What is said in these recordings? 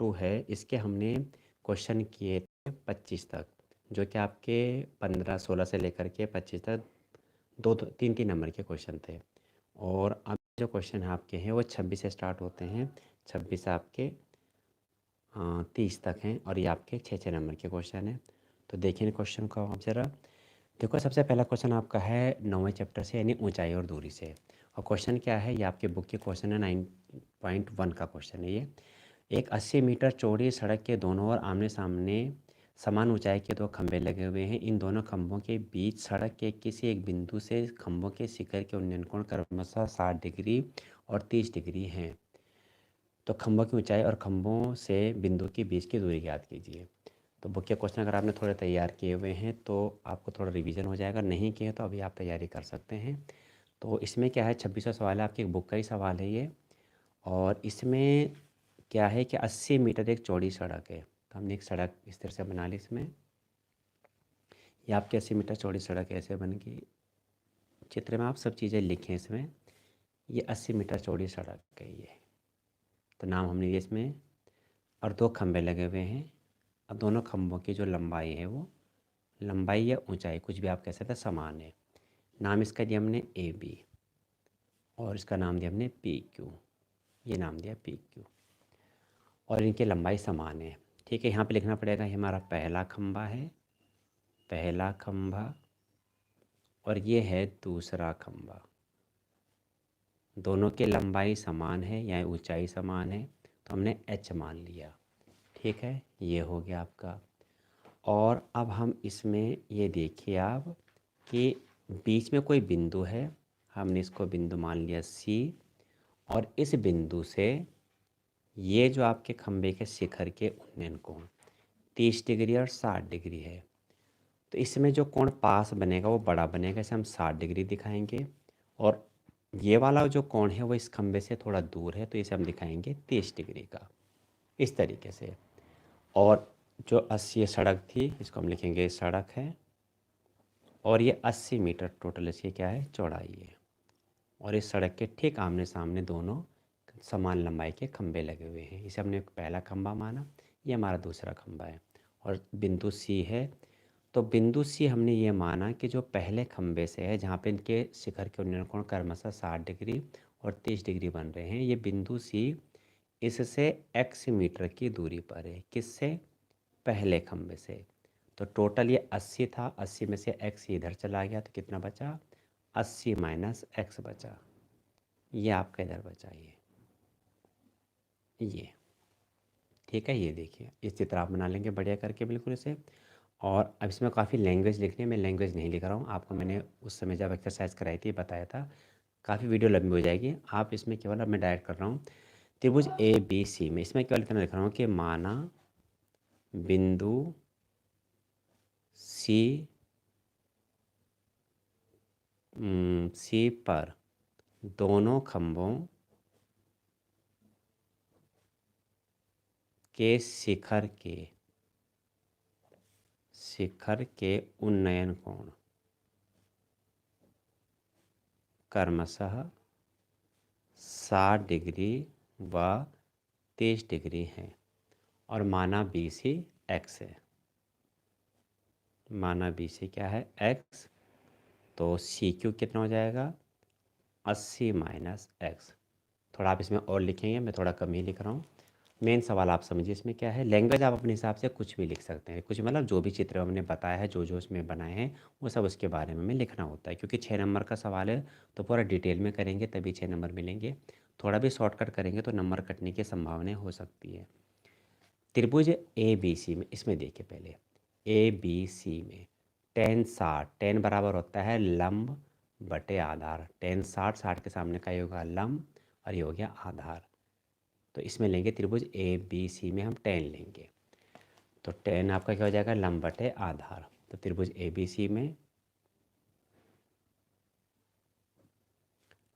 2 है, इसके हमने क्वेश्चन किए थे 25 तक, जो कि आपके 15-16 से लेकर के 25 तक 2-3 नंबर के क्वेश्चन थे। और अब जो क्वेश्चन आपके हैं वो 26 से स्टार्ट होते हैं, 26 से आपके 30 तक हैं, और ये आपके 6-6 नंबर के क्वेश्चन हैं। तो देखिए क्वेश्चन को आप ज़रा देखो। सबसे पहला क्वेश्चन आपका है 9वें चैप्टर से, यानी ऊंचाई और दूरी से। और क्वेश्चन क्या है, ये आपके बुक के क्वेश्चन है, 9.1 का क्वेश्चन है ये। एक 80 मीटर चौड़ी सड़क के दोनों ओर आमने सामने समान ऊंचाई के दो खंभे लगे हुए हैं। इन दोनों खंभों के बीच सड़क के किसी एक बिंदु से खंभों के शिखर के उन्नयन कोण क्रमशः 60 डिग्री और 30 डिग्री हैं। तो खंभों की ऊंचाई और खंभों से बिंदु के बीच की दूरी ज्ञात कीजिए। तो बुक के क्वेश्चन अगर आपने थोड़े तैयार किए हुए हैं तो आपको थोड़ा रिवीजन हो जाएगा, नहीं किए तो अभी आप तैयारी कर सकते हैं। तो इसमें क्या है, 26वां सवाल है, आपकी बुक का ही सवाल है ये। और इसमें क्या है कि 80 मीटर एक चौड़ी सड़क है। तो हमने एक सड़क इस तरह से बना ली इसमें। ये आपकी 80 मीटर चौड़ी सड़क ऐसे बन गई। चित्र में आप सब चीज़ें लिखें इसमें। ये 80 मीटर चौड़ी सड़क है ये। तो नाम हमने ये इसमें, और दो खंभे लगे हुए हैं। अब दोनों खंभों की जो लंबाई है वो लंबाई या ऊंचाई कुछ भी आप कह सकते हैं समान है। नाम इसका दिया हमने ए बी, और इसका नाम दिया हमने पी क्यू। ये नाम दिया पी क्यू, और इनकी लंबाई समान है। ठीक है, यहाँ पे लिखना पड़ेगा, ये हमारा पहला खंभा है, पहला खंभा, और ये है दूसरा खंभा। दोनों की लंबाई समान है या ऊंचाई समान है, तो हमने एच मान लिया। ठीक है, ये हो गया आपका। और अब हम इसमें ये देखिए आप कि बीच में कोई बिंदु है, हमने इसको बिंदु मान लिया सी, और इस बिंदु से ये जो आपके खंभे के शिखर के उन्नयन कोण 30 डिग्री और 60 डिग्री है। तो इसमें जो कोण पास बनेगा वो बड़ा बनेगा, इसे हम 60 डिग्री दिखाएंगे। और ये वाला जो कोण है वो इस खंभे से थोड़ा दूर है, तो इसे हम दिखाएंगे 30 डिग्री का, इस तरीके से। और जो 80 सड़क थी, इसको हम लिखेंगे सड़क है, और ये 80 मीटर टोटल इसकी क्या है, चौड़ाई है। और इस सड़क के ठीक आमने सामने दोनों समान लंबाई के खंभे लगे हुए हैं। इसे हमने पहला खंभा माना, ये हमारा दूसरा खंभा है। और बिंदु सी है, तो बिंदु सी हमने ये माना कि जो पहले खंभे से है, जहाँ पे इनके शिखर के उन्नयन कोण क्रमशः 60 डिग्री और 30 डिग्री बन रहे हैं, ये बिंदु सी इससे x मीटर की दूरी पर है। किससे, पहले खंभे से। तो टोटल ये 80 था, 80 में से x इधर चला गया, तो कितना बचा, 80 माइनस x बचा। ये आपका इधर बचा ये। ठीक है, ये देखिए इस चित्र आप बना लेंगे बढ़िया करके बिल्कुल इसे। और अब इसमें काफ़ी लैंग्वेज लिखनी है, मैं लैंग्वेज नहीं लिख रहा हूँ, आपको मैंने उस समय जब एक्सरसाइज कराई थी बताया था। काफ़ी वीडियो लंबी हो जाएगी, आप इसमें केवल, अब मैं डायरेक्ट कर रहा हूँ त्रिभुज ए बी सी में। इसमें केवल इतना लिख रहा हूँ कि माना बिंदु सी सी पर दोनों खंभों के शिखर के उन्नयन कोण क्रमशः 60 डिग्री व 30 डिग्री है। और माना बी सी एक्स है। माना बी सी क्या है, एक्स। तो सी क्यू कितना हो जाएगा, 80 माइनस एक्स। थोड़ा आप इसमें और लिखेंगे, मैं थोड़ा कम ही लिख रहा हूँ। मेन सवाल आप समझिए इसमें क्या है। लैंग्वेज आप अपने हिसाब से कुछ भी लिख सकते हैं, कुछ मतलब जो भी चित्र हमने बताया है, जो जो इसमें बनाए हैं वो सब उसके बारे में हमें लिखना होता है, क्योंकि 6 नंबर का सवाल है तो पूरा डिटेल में करेंगे तभी 6 नंबर मिलेंगे। थोड़ा भी शॉर्टकट करेंगे तो नंबर कटने की संभावना हो सकती है। त्रिभुज ए बी सी में, इसमें देखिए पहले ए बी सी में टेन 60, टेन बराबर होता है लंब बटे आधार। टेन 60, 60 के सामने का ये होगा लंब, और ये हो गया आधार। तो इसमें लेंगे त्रिभुज ए बी सी में हम टेन लेंगे, तो टेन आपका क्या हो जाएगा, लंब बटे आधार। तो त्रिभुज ए बी सी में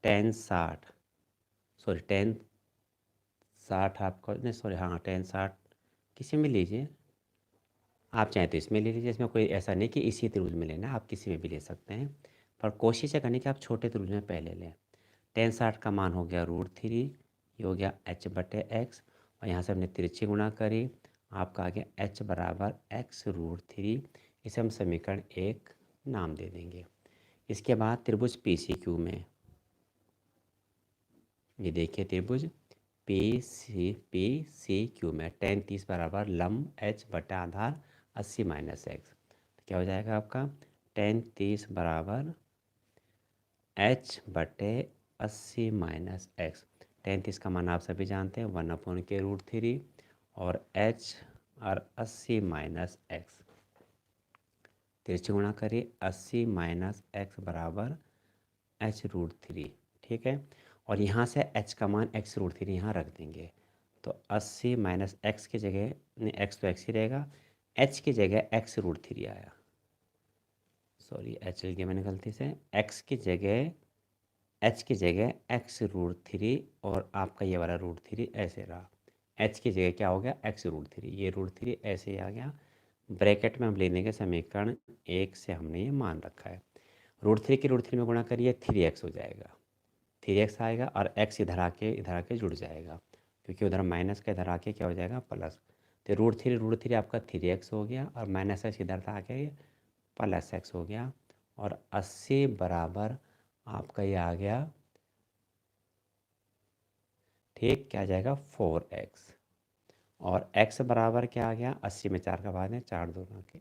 टेन 60, सॉरी टेन 60 आपको नहीं, सॉरी हाँ, टेन 60 किसी में लीजिए, आप चाहें तो इसमें ले लीजिए। इसमें कोई ऐसा नहीं कि इसी त्रिभुज में लेना, आप किसी में भी ले सकते हैं, पर कोशिश है करने कि आप छोटे त्रिभुज में पहले लें। टेन 60 का मान हो गया √3, ये हो गया h बटे एक्स। और यहाँ से हमने तिरछी गुणा करी, आपका आ गया h बराबर x√3। इसे हम समीकरण 1 नाम दे देंगे। इसके बाद त्रिभुज PCQ में ये देखिए, त्रिभुज PCQ में tan 30 बराबर लंब h बटा आधार 80 माइनस एक्स। तो क्या हो जाएगा आपका tan 30 बराबर h बटे 80 माइनस एक्स। tan 30 का मान आप सभी जानते हैं 1/√3 और h और 80 माइनस एक्स। तिरछी गुणा करिए, 80 माइनस एक्स बराबर h√3। ठीक है, और यहाँ से h का मान x√3 यहाँ रख देंगे। तो 80 माइनस एक्स की जगह, नहीं x तो x ही रहेगा, h की जगह x√3 आया। सॉरी, h लिख दिया मैंने गलती से, h की जगह x√3 और आपका ये वाला √3 ऐसे रहा। h की जगह क्या हो गया x√3, ये √3 ऐसे ही आ गया। ब्रैकेट में हम ले लेंगे समीकरण 1 से हमने ये मान रखा है। √3 की √3 में गुणा करिए 3x हो जाएगा, 3x आएगा और x इधर आके जुड़ जाएगा, क्योंकि उधर माइनस का इधर आके क्या हो जाएगा प्लस। तो √3 आपका 3x हो गया और माइनस एक्स इधर था आके प्लस x हो गया। और 80 बराबर आपका ये आ गया, ठीक, क्या आ जाएगा 4x। और x बराबर क्या आ गया, 80 में 4 का भाग है, 4 2 के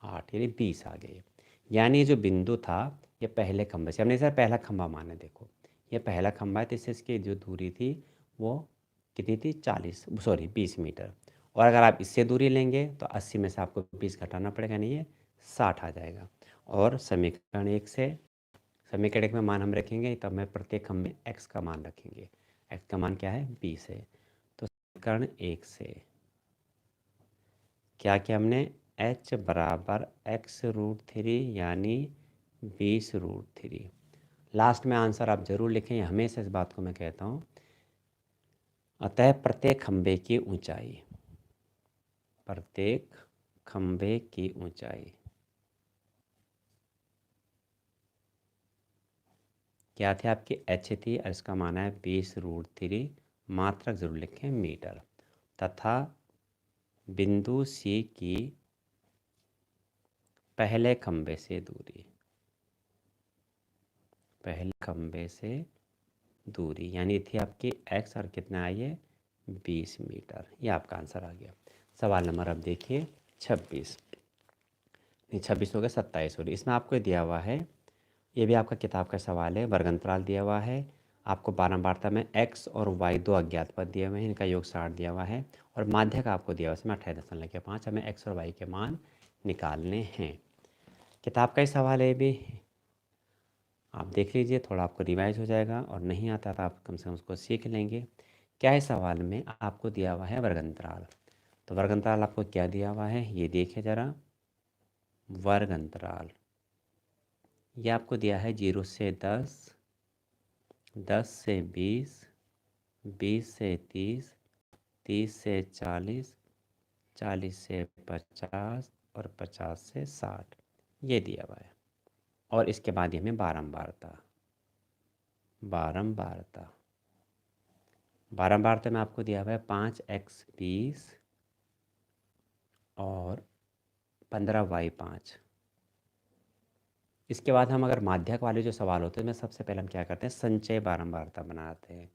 8, यानी 20 आ गए। यानी ये जो बिंदु था ये पहले खंभे से, हमने सर पहला खंभा माना, देखो ये पहला खंभा है, तो इससे इसकी जो दूरी थी वो कितनी थी 20 मीटर। और अगर आप इससे दूरी लेंगे तो 80 में से आपको 20 घटाना पड़ेगा, नहीं ये 60 आ जाएगा। और समीकरण 1 से, समीकरण 1 में मान हम रखेंगे तब मैं प्रत्येक खंभे x का मान रखेंगे। x का मान क्या है 20 है। तो समीकरण 1 से क्या किया हमने, h बराबर x√3 यानी 20√3। लास्ट में आंसर आप ज़रूर लिखें, हमेशा इस बात को मैं कहता हूँ। अतः प्रत्येक खंभे की ऊंचाई, प्रत्येक खंभे की ऊंचाई क्या थी आपकी, h थी और इसका मान है 20√3, मात्रक जरूर लिखें मीटर। तथा बिंदु C की पहले खंभे से दूरी, पहले खंभे से दूरी यानी थी आपकी x और कितना आई है 20 मीटर। ये आपका आंसर आ गया। सवाल नंबर अब देखिए 26, नहीं 26 हो गया 27 हो रही। इसमें आपको दिया हुआ है, ये भी आपका किताब का सवाल है, वर्गांतराल दिया हुआ है आपको, बारंबारता में x और y दो अज्ञात पद दिए हुए हैं, इनका योग 60 दिया हुआ है और माध्यक आपको दिया हुआ है इसमें 28.5। हमें x और y के मान निकालने हैं। किताब का ही सवाल है, भी आप देख लीजिए, थोड़ा आपको रिवाइज हो जाएगा, और नहीं आता तो आप कम से कम उसको सीख लेंगे। क्या है सवाल में, आपको दिया हुआ है वर्गांतराल। तो वर्गांतराल आपको क्या दिया हुआ है ये देखिए ज़रा। वर्गांतराल ये आपको दिया है 0 से 10, 10 से 20, 20 से 30, 30 से 40, 40 से 50 और 50 से 60, ये दिया हुआ है। और इसके बाद ये हमें बारंबारता, बारंबारता बारंबारता में आपको दिया हुआ है 5x 20 और 15y5। इसके बाद हम अगर माध्यक वाले जो सवाल होते हैं में सबसे पहले हम क्या करते हैं, संचय बारंबारता बनाते हैं।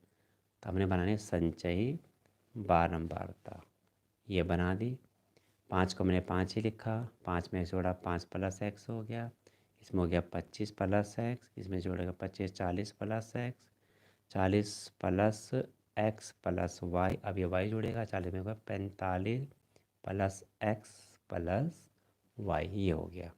तो हमने बनाने संचयी बारंबारता, ये बना दी। 5 को मैंने 5 ही लिखा, 5 में जोड़ा 5 प्लस एक्स हो गया, इसमें हो गया 25 प्लस एक्स, इसमें जोड़ेगा 25 40 plus x, 40 plus x plus y, अब ये वाई जोड़ेगा 40 में होगा 45 प्लस एक्स प्लस वाई, ये हो गया।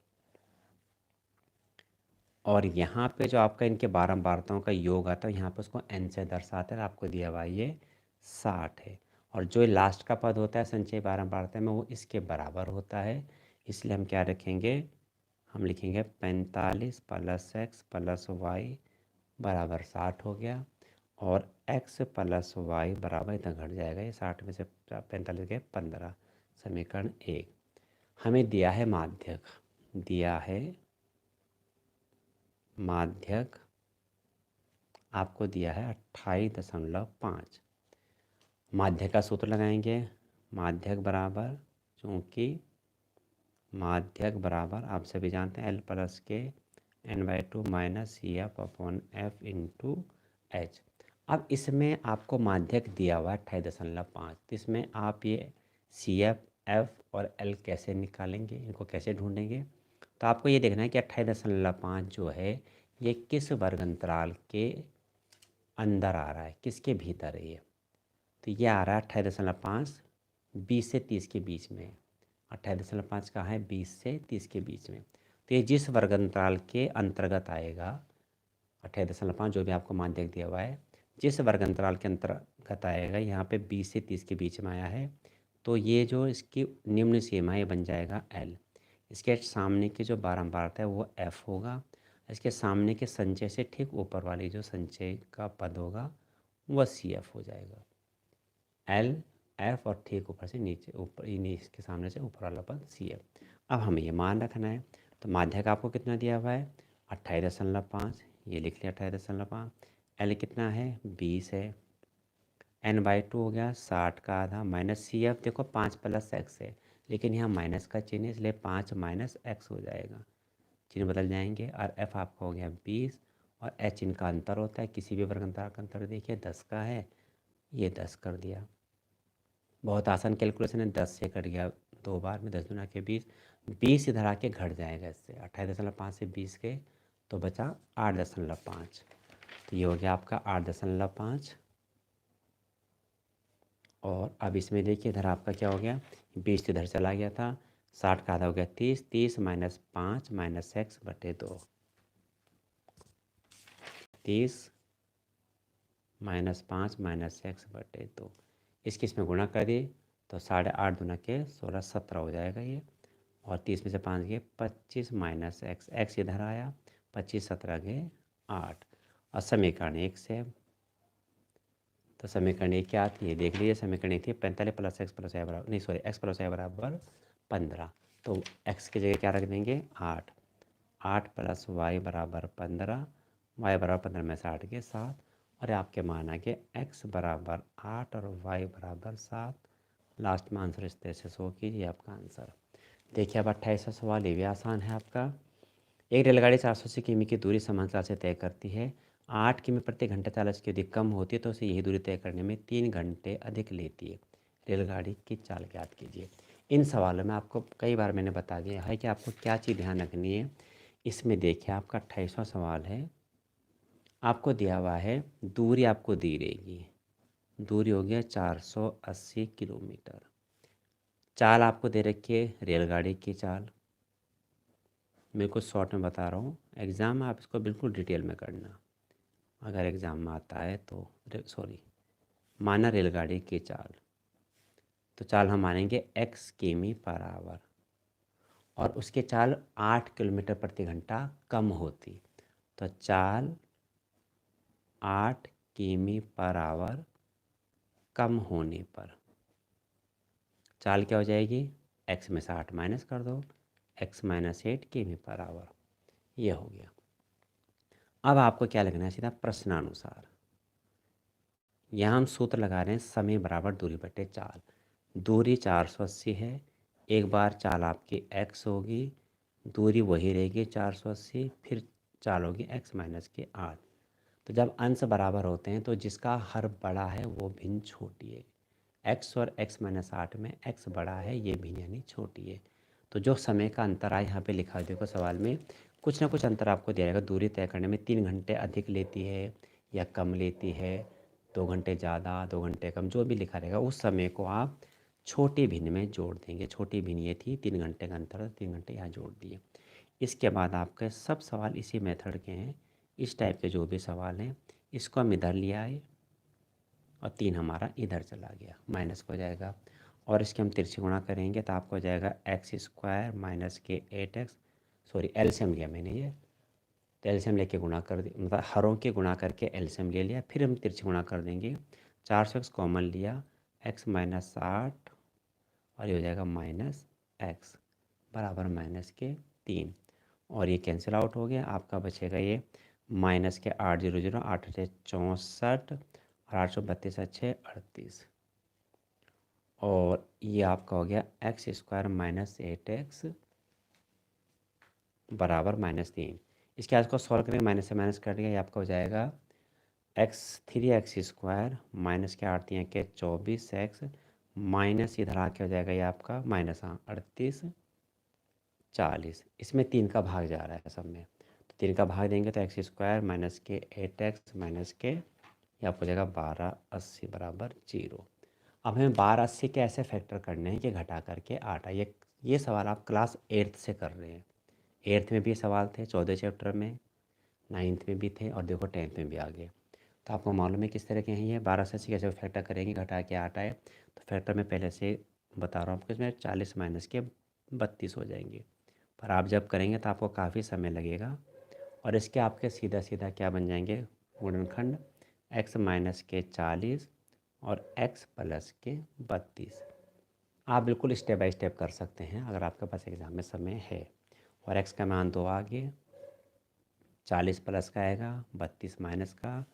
और यहाँ पे जो आपका इनके बारंबारताओं का योग आता है, यहाँ पे उसको n से दर्शाते हैं, आपको दिया हुआ ये 60 है। और जो लास्ट का पद होता है संचय बारंबारता में वो इसके बराबर होता है, इसलिए हम क्या रखेंगे, हम लिखेंगे 45 प्लस एक्स प्लस वाई बराबर 60 हो गया। और x प्लस वाई बराबर इतना घट जाएगा, ये 60 में से 45 के 15। समीकरण 1 हमें दिया है माध्यक, दिया है माध्यक आपको दिया है 28.5। माध्यक का सूत्र लगाएंगे, माध्यक बराबर, चूँकि माध्यक बराबर आप सभी जानते हैं L+K n/2 minus c f upon f into h. अब इसमें आपको माध्यक दिया हुआ है 28.5, तो इसमें आप ये सी एफ और एल कैसे निकालेंगे, इनको कैसे ढूंढेंगे? तो आपको ये देखना है कि 28.5 जो है ये किस वर्ग अंतराल के अंदर आ रहा है, किसके भीतर है ये? तो ये आ रहा है 28.5 20 से 30 के बीच में। 28.5 कहाँ है? 20 से 30 के बीच में। तो ये जिस वर्ग अंतराल के अंतर्गत आएगा, 28.5 जो भी आपको माध्यक दिया हुआ है, जिस वर्ग अंतराल के अंतर्गत आएगा, यहाँ पे 20 से 30 के बीच में आया है, तो ये जो इसकी निम्न सीमा है ये बन जाएगा L। इसके सामने की जो बारंबारता है वो F होगा। इसके सामने के संचय से ठीक ऊपर वाली जो संचय का पद होगा वह CF हो जाएगा। L, F और ठीक ऊपर से नीचे, ऊपर इसके सामने से ऊपर वाला पद CF। अब हमें ये मान रखना है, तो माध्यक आपको कितना दिया हुआ है? 28.5, ये लिख लिया 28.5। L कितना है? 20 है। n/2 हो गया 60 का आधा, माइनस CF देखो 5 + x है, लेकिन यहाँ माइनस का चिन्ह है इसलिए 5 - x हो जाएगा, चिन्ह बदल जाएंगे। और f आपका हो गया 20 और h इनका अंतर होता है, किसी भी वर्ग अंतराल का अंतर देखिए 10 का है, ये 10 कर दिया। बहुत आसान कैलकुलेशन है, 10 से कट गया 2 बार में, 10 दूना के 20, 20 इधर आके घट जाएगा इससे, 28.5 से 20 के तो बचा 8.5। तो ये हो गया आपका 8.5। और अब इसमें देखिए इधर आपका क्या हो गया, 20 इधर चला गया था, 60 का आधा हो गया 30, 30 - 5 - x/2, 30 - 5 - x/2, इसकी इसमें गुणा कर दिए तो 8.5 दूना के 16, 17 हो जाएगा ये। और 30 में से 5 गए 25 - x, x इधर आया, 25 17 गए 8। और समीकरण 1 से, तो समीकरण 1 क्या आती है देख लीजिए, समीकरण 1 थी 45 + x + y बराबर, नहीं सॉरी, x + y बराबर 15। तो x की जगह क्या रख देंगे? 8, 8 + y बराबर 15, y बराबर 15 में से 8 के 7, और आपके मान आ गए x बराबर 8 और y बराबर 7। लास्ट में आंसर इस तरह से शो कीजिए आपका आंसर। देखिए अब 28वां सवाल, ये भी आसान है आपका। एक रेलगाड़ी 480 किमी की दूरी समांतर से तय करती है, 8 किमी प्रति घंटा चाल इसकी यदि कम होती है तो उसे यही दूरी तय करने में 3 घंटे अधिक लेती है। रेलगाड़ी की चाल ज्ञात कीजिए। इन सवालों में आपको कई बार मैंने बता दिया है कि आपको क्या चीज़ ध्यान रखनी है। इसमें देखिए आपका 28वां सवाल है, आपको दिया हुआ है दूरी, आपको दी रहेगी, दूरी हो गया 480 किलोमीटर। चाल आपको दे रखी है रेलगाड़ी की चाल, मैं कुछ शॉर्ट में बता रहा हूँ, एग्ज़ाम में आप इसको बिल्कुल डिटेल में करना अगर एग्ज़ाम में आता है तो। सॉरी, माना रेलगाड़ी की चाल, तो चाल हम मानेंगे x किमी/आवर, और उसके चाल 8 किलोमीटर प्रति घंटा कम होती, तो चाल 8 किमी/आवर कम होने पर चाल क्या हो जाएगी? x में से 8 माइनस कर दो, x - 8 किमी/आवर, ये हो गया। अब आपको क्या लगना है? सीधा प्रश्नानुसार, यहाँ हम सूत्र लगा रहे हैं समय बराबर दूरी बटे चाल। दूरी 480 है, एक बार चाल आपकी x होगी, दूरी वही रहेगी 480, फिर चाल होगी x - 8। तो जब अंश बराबर होते हैं तो जिसका हर बड़ा है वो भिन्न छोटी है, x और x - 8 में x बड़ा है, ये भिन्न यानी छोटी है। तो जो समय का अंतर है यहाँ पे लिखा है, देखो सवाल में कुछ ना कुछ अंतर आपको दिया जाएगा, दूरी तय करने में 3 घंटे अधिक लेती है या कम लेती है, 2 घंटे ज़्यादा 2 घंटे कम, जो भी लिखा रहेगा उस समय को आप छोटे भिन्न में जोड़ देंगे। छोटी भिन्न ये थी, 3 घंटे का अंतर, 3 घंटे यहाँ जोड़ दिए। इसके बाद आपके सब सवाल इसी मेथड के हैं, इस टाइप के जो भी सवाल हैं इसको हम इधर ले आए और 3 हमारा इधर चला गया, माइनस हो जाएगा, और इसके हम तिरछे गुणा करेंगे तो आपको हो जाएगा x² - के 8x, सॉरी एलसीएम लिया मैंने ये, तो एलसीएम लेके गुणा कर दिया, मतलब हरों के गुणा करके एलसीएम ले लिया, फिर हम तिरछे गुणा कर देंगे, 400x कॉमन लिया, x - 8 और ये हो जाएगा -x बराबर -3, और ये कैंसिल आउट हो गया, आपका बचेगा ये -800, 8 × 8 = 64 और 832 × 6 = 38। और ये आपका हो गया एक्स स्क्वायर माइनस 8x बराबर -3। इसके आज को सॉल्व करेंगे, माइनस से माइनस कट गया, ये आपका हो जाएगा x3x² माइनस के 8×3 = 24x माइनस इधर आके हो जाएगा ये आपका -38 40। इसमें 3 का भाग जा रहा है सब में, तो 3 का भाग देंगे तो x² माइनस के 8x माइनस के ये आपको हो जाएगा 1280 बराबर 0। अब हमें 1280 के ऐसे फैक्टर करने हैं कि घटा करके 8 आए। ये सवाल आप क्लास 8th से कर रहे हैं। 8th में भी सवाल थे 14 चैप्टर में, 9th में भी थे और देखो 10th में भी आ गए। तो आपको मालूम है किस तरह के हैं ये। 1280 कैसे फैक्टर करेंगे, घटा के 8 आए तो फैक्टर में पहले से बता रहा हूँ आपको, इसमें 40 माइनस के 32 हो जाएंगे। पर आप जब करेंगे तो आपको काफ़ी समय लगेगा और इसके आपके सीधा सीधा क्या बन जाएंगे गुणनखंड, x माइनस के 40 और x प्लस के 32। आप बिल्कुल स्टेप बाय स्टेप कर सकते हैं अगर आपके पास एग्ज़ाम में समय है। और x का मान 2 आ गए, 40 प्लस का आएगा 32 माइनस का,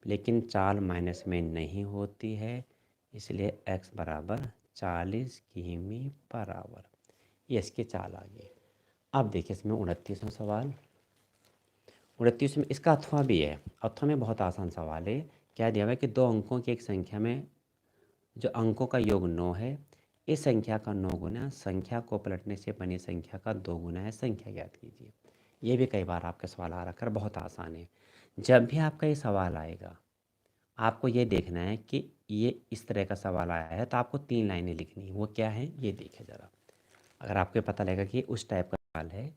लेकिन चाल माइनस में नहीं होती है इसलिए x बराबर 40 किमी पर आवर। ये इसकी चाल आ गई। अब देखिए इसमें 29वां सवाल। 29 में इसका अथवा भी है। अथवा में बहुत आसान सवाल है। क्या दिया हुआ है कि 2 अंकों की एक संख्या में जो अंकों का योग 9 है, इस संख्या का 9 गुना संख्या को पलटने से बनी संख्या का 2 गुना है, संख्या ज्ञात कीजिए। ये भी कई बार आपका सवाल आ रखा है, बहुत आसान है। जब भी आपका ये सवाल आएगा आपको ये देखना है कि ये इस तरह का सवाल आया है तो आपको 3 लाइनें लिखनी है। वो क्या है ये देखिए ज़रा। अगर आपको पता लगेगा कि उस टाइप का सवाल है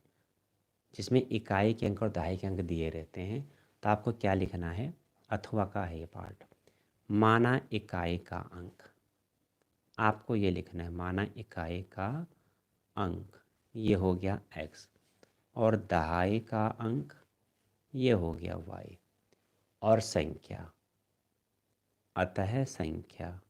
जिसमें इकाई के अंक और दहाई के अंक दिए रहते हैं तो आपको क्या लिखना है, अथवा का है ये पार्ट। माना इकाई का अंक, आपको ये लिखना है माना इकाई का अंक, ये हो गया x, और दहाई का अंक ये हो गया y, और संख्या, अतः संख्या।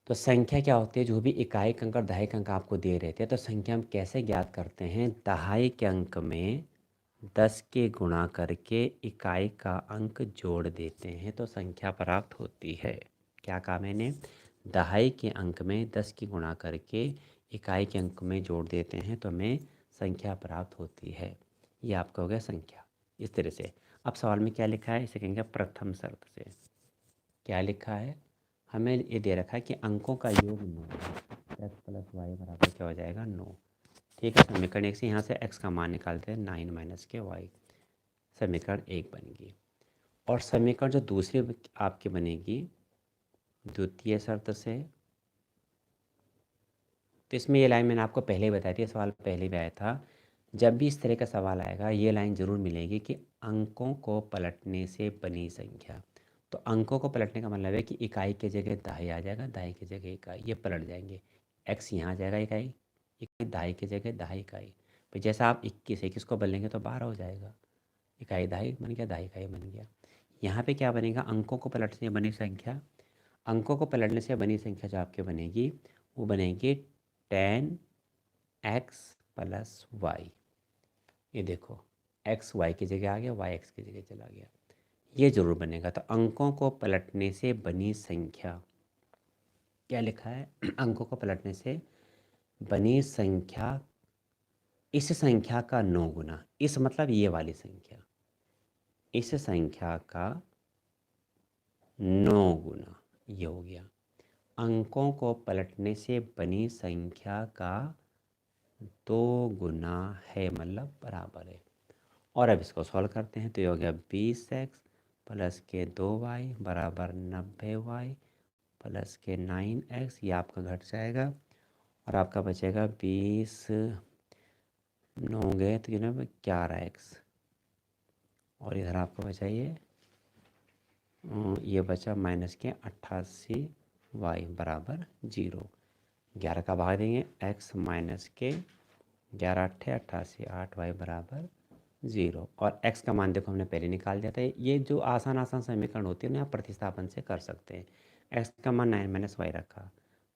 तो संख्या क्या होती है, जो भी इकाई के अंक और दहाई के अंक आपको दिए रहते हैं तो संख्या हम कैसे ज्ञात करते हैं, दहाई के अंक में 10 के गुणा करके इकाई का अंक जोड़ देते हैं तो संख्या प्राप्त होती है। क्या कहा मैंने, दहाई के अंक में 10 की गुणा करके इकाई के अंक में जोड़ देते हैं तो हमें संख्या प्राप्त होती है। ये आपका हो गया संख्या। इस तरह से अब सवाल में क्या लिखा है, इसे कहेंगे प्रथम शर्त से। क्या लिखा है, हमें ये दे रखा है कि अंकों का योग 9 है, x प्लस वाई बराबर क्या हो जाएगा 9। ठीक है, समीकरण 1 से यहाँ से x का मान निकालते हैं 9 माइनस के y, समीकरण 1 बनेगी। और समीकरण जो दूसरी आपकी बनेगी द्वितीय शर्त से, तो इसमें ये लाइन मैंने आपको पहले ही बताई थी, सवाल पहले भी आया था। जब भी इस तरह का सवाल आएगा ये लाइन ज़रूर मिलेगी कि अंकों को पलटने से बनी संख्या। तो अंकों को पलटने का मतलब है कि इकाई की जगह दहाई आ जाएगा, दहाई की जगह इकाई, ये पलट जाएंगे। x यहाँ आ जाएगा इकाई, इकाई दहाई की जगह दहाई इकाई। फिर जैसा आप 21 को बदलेंगे तो 12 हो जाएगा, इकाई दहाई बन गया, दहाई इकाई बन गया। यहाँ पे क्या बनेगा, अंकों को पलटने से बनी संख्या। अंकों को पलटने से बनी संख्या जो आपके बनेगी वो बनेगी 10x प्लस वाई। ये देखो x y की जगह आ गया, y x की जगह चला गया, ये जरूर बनेगा। तो अंकों को पलटने से बनी संख्या, क्या लिखा है अंकों को पलटने से बनी संख्या, इस संख्या का 9 गुना, इस मतलब ये वाली संख्या, इस संख्या का 9 गुना, ये हो गया। अंकों को पलटने से बनी संख्या का 2 गुना है, मतलब बराबर है। और अब इसको सॉल्व करते हैं तो ये हो गया 20x प्लस के 2y बराबर 90y प्लस के 9x, ये आपका घट जाएगा और आपका बचेगा 20 9 गए तो 11x, और इधर आपको बचा ये बचा माइनस के 88y बराबर 0। 11 का भाग देंगे, x माइनस के 11 अट्ठे 88, 8y बराबर 0। और x का मान देखो हमने पहले निकाल दिया था। ये जो आसान आसान समीकरण होती है ना आप प्रतिस्थापन से कर सकते हैं। x का मान 9 माइनस वाई रखा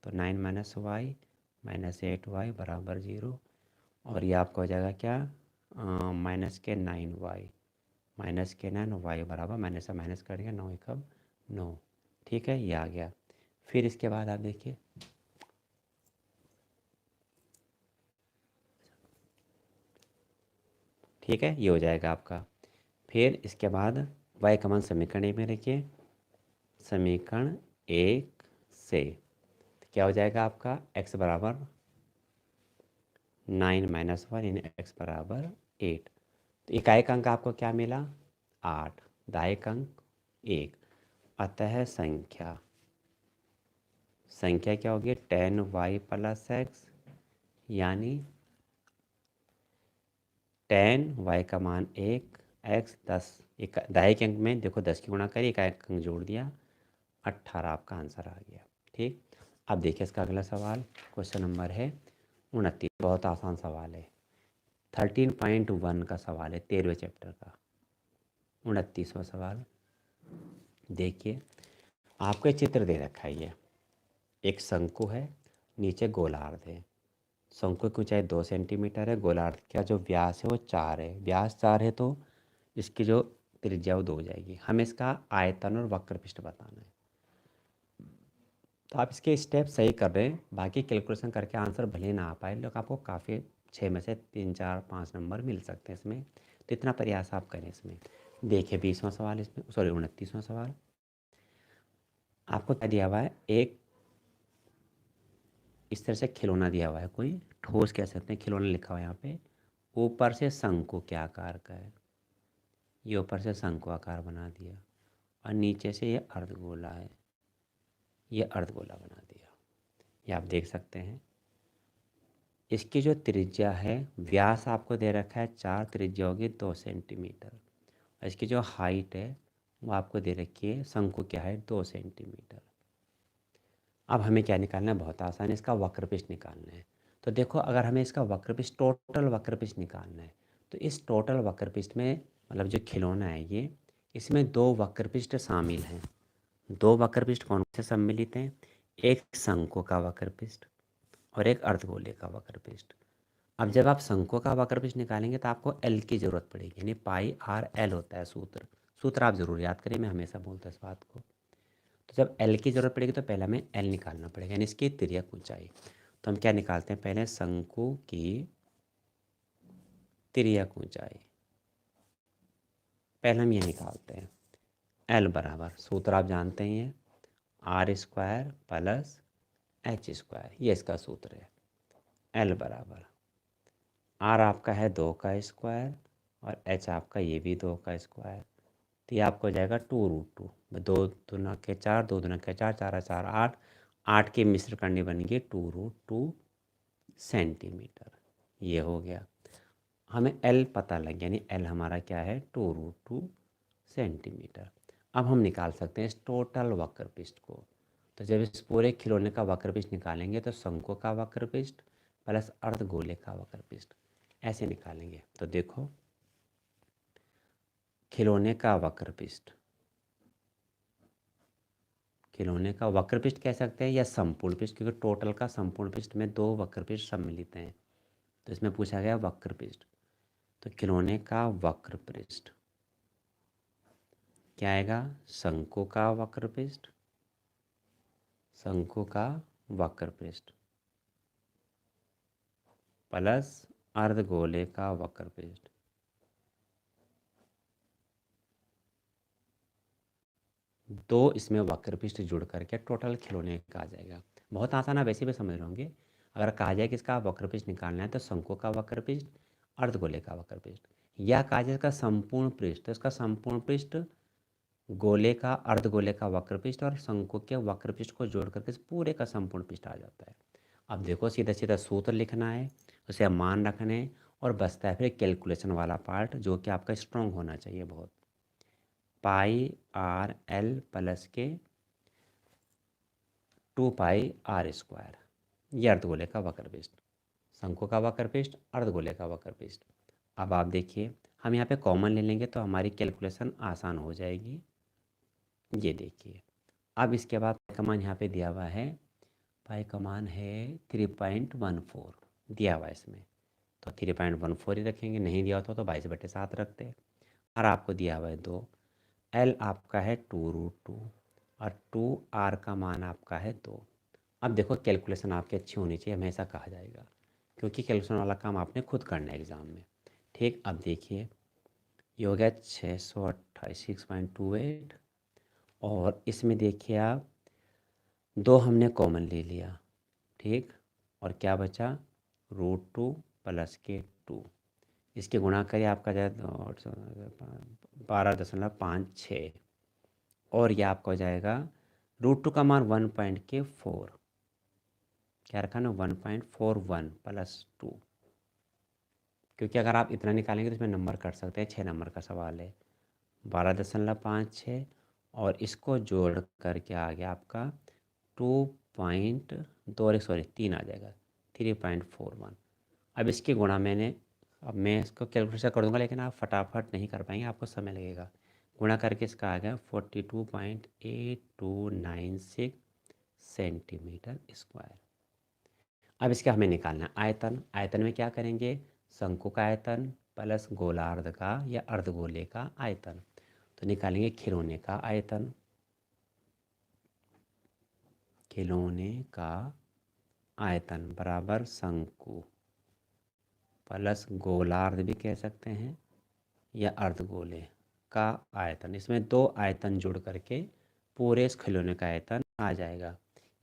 तो 9 माइनस वाई माइनस 8y बराबर 0, और ये आपका हो जाएगा क्या, माइनस के 9y माइनस के 9 वाई बराबर माइनस से माइनस कर दिया 9 एकम 9। ठीक है, ये आ गया। फिर इसके बाद आप देखिए, ठीक है, ये हो जाएगा आपका। फिर इसके बाद y कमान समीकरण एक में रखिए, समीकरण एक से क्या हो जाएगा आपका, x बराबर 9 - 1 इन x बराबर 8। तो इकाई अंक आपको क्या मिला, 8, दायक अंक 1, अतः संख्या क्या होगी, 10y प्लस x, यानी 10y का मान 1, x 10, दायक अंक में देखो 10 की गुणा करी, इकाई अंक जोड़ दिया, 18 आपका आंसर आ गया। ठीक, अब देखिए इसका अगला सवाल, क्वेश्चन नंबर है 29। बहुत आसान सवाल है, 13.1 का सवाल है, 13वें चैप्टर का 29वां सवाल। देखिए आपको एक चित्र दे रखा है, ये एक शंकु है, नीचे गोलार्ध है। शंकु की ऊंचाई 2 सेंटीमीटर है, गोलार्ध का जो व्यास है वो 4 है। व्यास 4 है तो इसकी जो त्रिज्या वो 2 हो जाएगी। हमें इसका आयतन और वक्रपृष्ठ बताना है। तो आप इसके स्टेप सही कर रहे हैं, बाकी कैलकुलेशन करके आंसर भले ना आ पाए, लेकिन आपको काफ़ी 6 में से 3, 4, 5 नंबर मिल सकते हैं इसमें। तो इतना प्रयास आप करें इसमें। देखिए 20वां सवाल, इसमें सॉरी 29वां सवाल आपको क्या दिया हुआ है, एक इस तरह से खिलौना दिया हुआ है, कोई ठोस कह सकते हैं, खिलौना लिखा हुआ है यहाँ पे। ऊपर से शंकु के आकार का है, ये ऊपर से शंकु आकार बना दिया, और नीचे से ये अर्धगोला है, ये अर्धगोला बना दिया। ये आप देख सकते हैं। इसकी जो त्रिज्या है, व्यास आपको दे रखा है 4, त्रिज्या होगी 2 सेंटीमीटर, और इसकी जो हाइट है वो आपको दे रखी है, शंकु की हाइट 2 सेंटीमीटर। अब हमें क्या निकालना है, बहुत आसान है, इसका वक्रपृष्ठ निकालना है। तो देखो अगर हमें इसका वक्रपृष्ठ, टोटल वक्रपृष्ठ निकालना है, तो इस टोटल वक्रपृष्ठ में मतलब जो खिलौना है ये, इसमें 2 वक्रपृष्ठ शामिल हैं। 2 वक्रपृष्ठ कौन से सम्मिलित हैं, एक शंकु का वक्रपृष्ठ और एक अर्धगोले का वक्रपृष्ठ। अब जब आप शंकु का वक्रपृष्ठ निकालेंगे तो आपको एल की ज़रूरत पड़ेगी, यानी पाई आर एल होता है सूत्र। सूत्र आप ज़रूर याद करें, मैं हमेशा बोलता हूँ इस बात को। तो जब एल की ज़रूरत पड़ेगी तो पहले हमें एल निकालना पड़ेगा, यानी इसकी तिर्यक ऊंचाई। तो हम क्या निकालते हैं, पहले शंकु की तिर्यक ऊंचाई, पहले हम ये निकालते हैं। एल बराबर, सूत्र आप जानते ही हैं, r square plus h square, ये इसका सूत्र है। एल बराबर, आर आपका है 2 का स्क्वायर और एच आपका ये भी 2 का स्क्वायर। तो ये आपको हो जाएगा 2√2, 2 दूना के 4, 2 दूना के 4, 4 4 8, 8 की मिश्र करनी बनेगी 2√2 सेंटीमीटर। ये हो गया, हमें एल पता लग गया, यानी एल हमारा क्या है, 2√2 सेंटीमीटर। अब हम निकाल सकते हैं इस टोटल वक्रपृष्ठ को। तो जब इस पूरे खिलौने का वक्रपृष्ठ निकालेंगे तो शंकु का वक्रपृष्ठ प्लस अर्धगोले का वक्रपृष्ठ ऐसे निकालेंगे। तो देखो खिलौने का वक्रपृष्ठ, खिलौने का वक्रपृष्ठ कह सकते हैं या संपूर्ण पृष्ठ, क्योंकि टोटल का संपूर्ण पृष्ठ में 2 वक्रपृष्ठ सम्मिलित हैं। तो इसमें पूछा गया वक्रपृष्ठ, तो खिलौने का वक्रपृष्ठ क्या आएगा, शंकु का वक्रपृष्ठ, शंकु का वक्रपृष्ठ प्लस अर्धगोले का वक्रपृष्ठ। दो इसमें वक्रपृष्ठ जुड़ करके टोटल खिलौने का आ जाएगा। बहुत आसान है, वैसे भी समझ रहे होंगे। अगर कहा जाए कि इसका वक्रपृष्ठ निकालना है तो शंकु का वक्रपृष्ठ, अर्धगोले का वक्रपृष्ठ, या कहा जाए इसका संपूर्ण पृष्ठ, तो इसका संपूर्ण पृष्ठ गोले का, अर्धगोले का वक्रपृष्ठ और शंकु के वक्रपृष्ठ को जोड़ करके इस पूरे का संपूर्ण पृष्ठ आ जाता है। अब देखो सीधा सीधा सूत्र लिखना है, उसे मान रखने हैं, और बचता है फिर कैलकुलेशन वाला पार्ट, जो कि आपका स्ट्रॉन्ग होना चाहिए बहुत। पाई आर एल प्लस के 2 पाई आर स्क्वायर, ये अर्धगोले का वक्रपृष्ठ, शंकु का वक्रपृष्ठ, अर्धगोले का वक्रपृष्ठ। अब आप देखिए हम यहाँ पे कॉमन ले लेंगे तो हमारी कैलकुलेशन आसान हो जाएगी। ये देखिए, अब इसके बाद पाई का मान यहाँ पे दिया हुआ है, पाई का मान है 3.14 दिया हुआ है इसमें, तो 3.14 ही रखेंगे, नहीं दिया होता तो 22/7 रखते। और आपको दिया हुआ है 2, एल आपका है 2√2, और 2r का मान आपका है 2। अब देखो कैलकुलेशन आपकी अच्छी होनी चाहिए, हमेशा कहा जाएगा, क्योंकि कैलकुलेशन वाला काम आपने खुद करना है एग्ज़ाम में। ठीक, अब देखिए ये हो गया 628 6.28, और इसमें देखिए आप 2 हमने कॉमन ले लिया। ठीक, और क्या बचा, √2 प्लस के 2, इसके गुणा करिए आपका जाए 12.56, और ये आपका हो जाएगा √2 का मान 1.4, क्या रखा ना 1.41 प्लस 2, क्योंकि अगर आप इतना निकालेंगे तो इसमें नंबर कट सकते हैं। 6 नंबर का सवाल है, 12.56, और इसको जोड़ करके आ गया आपका 3 आ जाएगा, 3.41। अब इसकी गुणा मैंने, अब मैं इसको कैलकुलेशन कर दूंगा, लेकिन आप फटाफट नहीं कर पाएंगे, आपको समय लगेगा। गुणा करके इसका आ गया 42.8296 सेंटीमीटर स्क्वायर। अब इसका हमें निकालना है आयतन। आयतन में क्या करेंगे, शंकु का आयतन प्लस गोलार्ध का या अर्धगोले का आयतन। तो निकालेंगे खिलौने का आयतन, खिलौने का आयतन बराबर शंकु प्लस गोलार्ध भी कह सकते हैं या अर्धगोले का आयतन। इसमें 2 आयतन जोड़ करके पूरे इस खिलौने का आयतन आ जाएगा,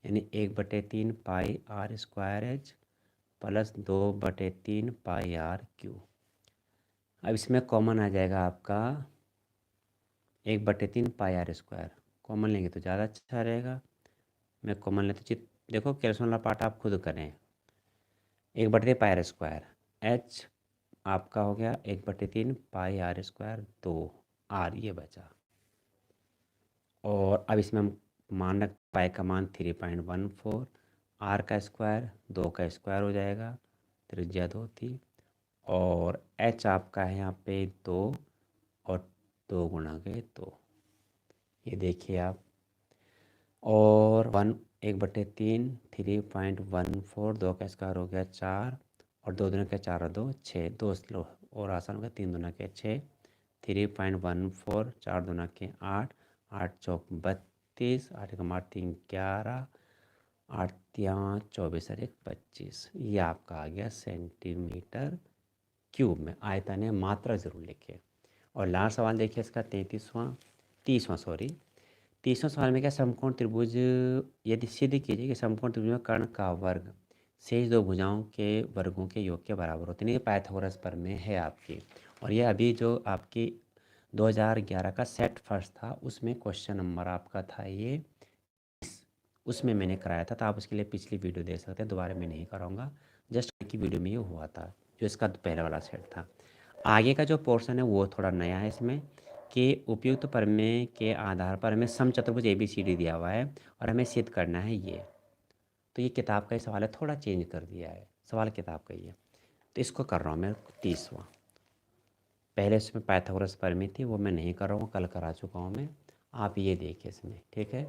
यानी 1/3 pi r square h plus 2/3 pi r cube. अब इसमें कॉमन आ जाएगा आपका 1/3 पाई आर स्क्वायर, कॉमन लेंगे तो ज़्यादा अच्छा रहेगा। मैं कॉमन लेते देखो कैल्कुलेशन वाला पार्ट आप खुद करें। 1/3 पाई आर स्क्वायर, एच आपका हो गया 1/3 पाई आर स्क्वायर 2 आर, ये बचा। और अब इसमें हम मान रख, पाई का मान 3.14, आर का स्क्वायर 2 का स्क्वायर हो जाएगा, त्रिज्या 2 थी, और एच आपका है यहाँ पे 2, और 2 गुणा के 2, ये देखिए आप, और 1/3 3.14, 2 का स्क्वायर हो गया 4, और 2 दूना के 4 और 2 6, 2 स्लो और आसान हो गया, 3 दूना के 6, 3.14, 4 दूना के 8, 8 चौक 32, 8 का मार 3 11, 8 3 24 और 1 25, ये आपका आ गया सेंटीमीटर क्यूब में। आयतन है, मात्रा ज़रूर लिखिए। और लास्ट सवाल देखिए इसका 30वां सवाल में क्या, समकोण त्रिभुज यदि सिद्ध कीजिए कि समकोण त्रिभुज में कर्ण का वर्ग शेष 2 भुजाओं के वर्गों के योग के बराबर होते हैं। ये पाइथागोरस प्रमेय है आपकी, और ये अभी जो आपकी 2011 का सेट फर्स्ट था उसमें क्वेश्चन नंबर आपका था ये, उसमें मैंने कराया था। तो आप उसके लिए पिछली वीडियो देख सकते हैं, दोबारा मैं नहीं कराऊंगा, जस्ट की वीडियो में ये हुआ था जो इसका पहला वाला सेट था। आगे का जो पोर्शन है वो थोड़ा नया है इसमें, कि उपयुक्त प्रमेय के आधार पर हमें समचतुर्भुज ABCD दिया हुआ है और हमें सिद्ध करना है ये। तो ये किताब का ही सवाल है, थोड़ा चेंज कर दिया है, सवाल किताब का ही है। तो इसको कर रहा हूँ मैं 30वां। पहले इसमें पाइथागोरस प्रमेय थी, वो मैं नहीं कर रहा हूँ, कल करा चुका हूँ मैं। आप ये देखिए इसमें, ठीक है।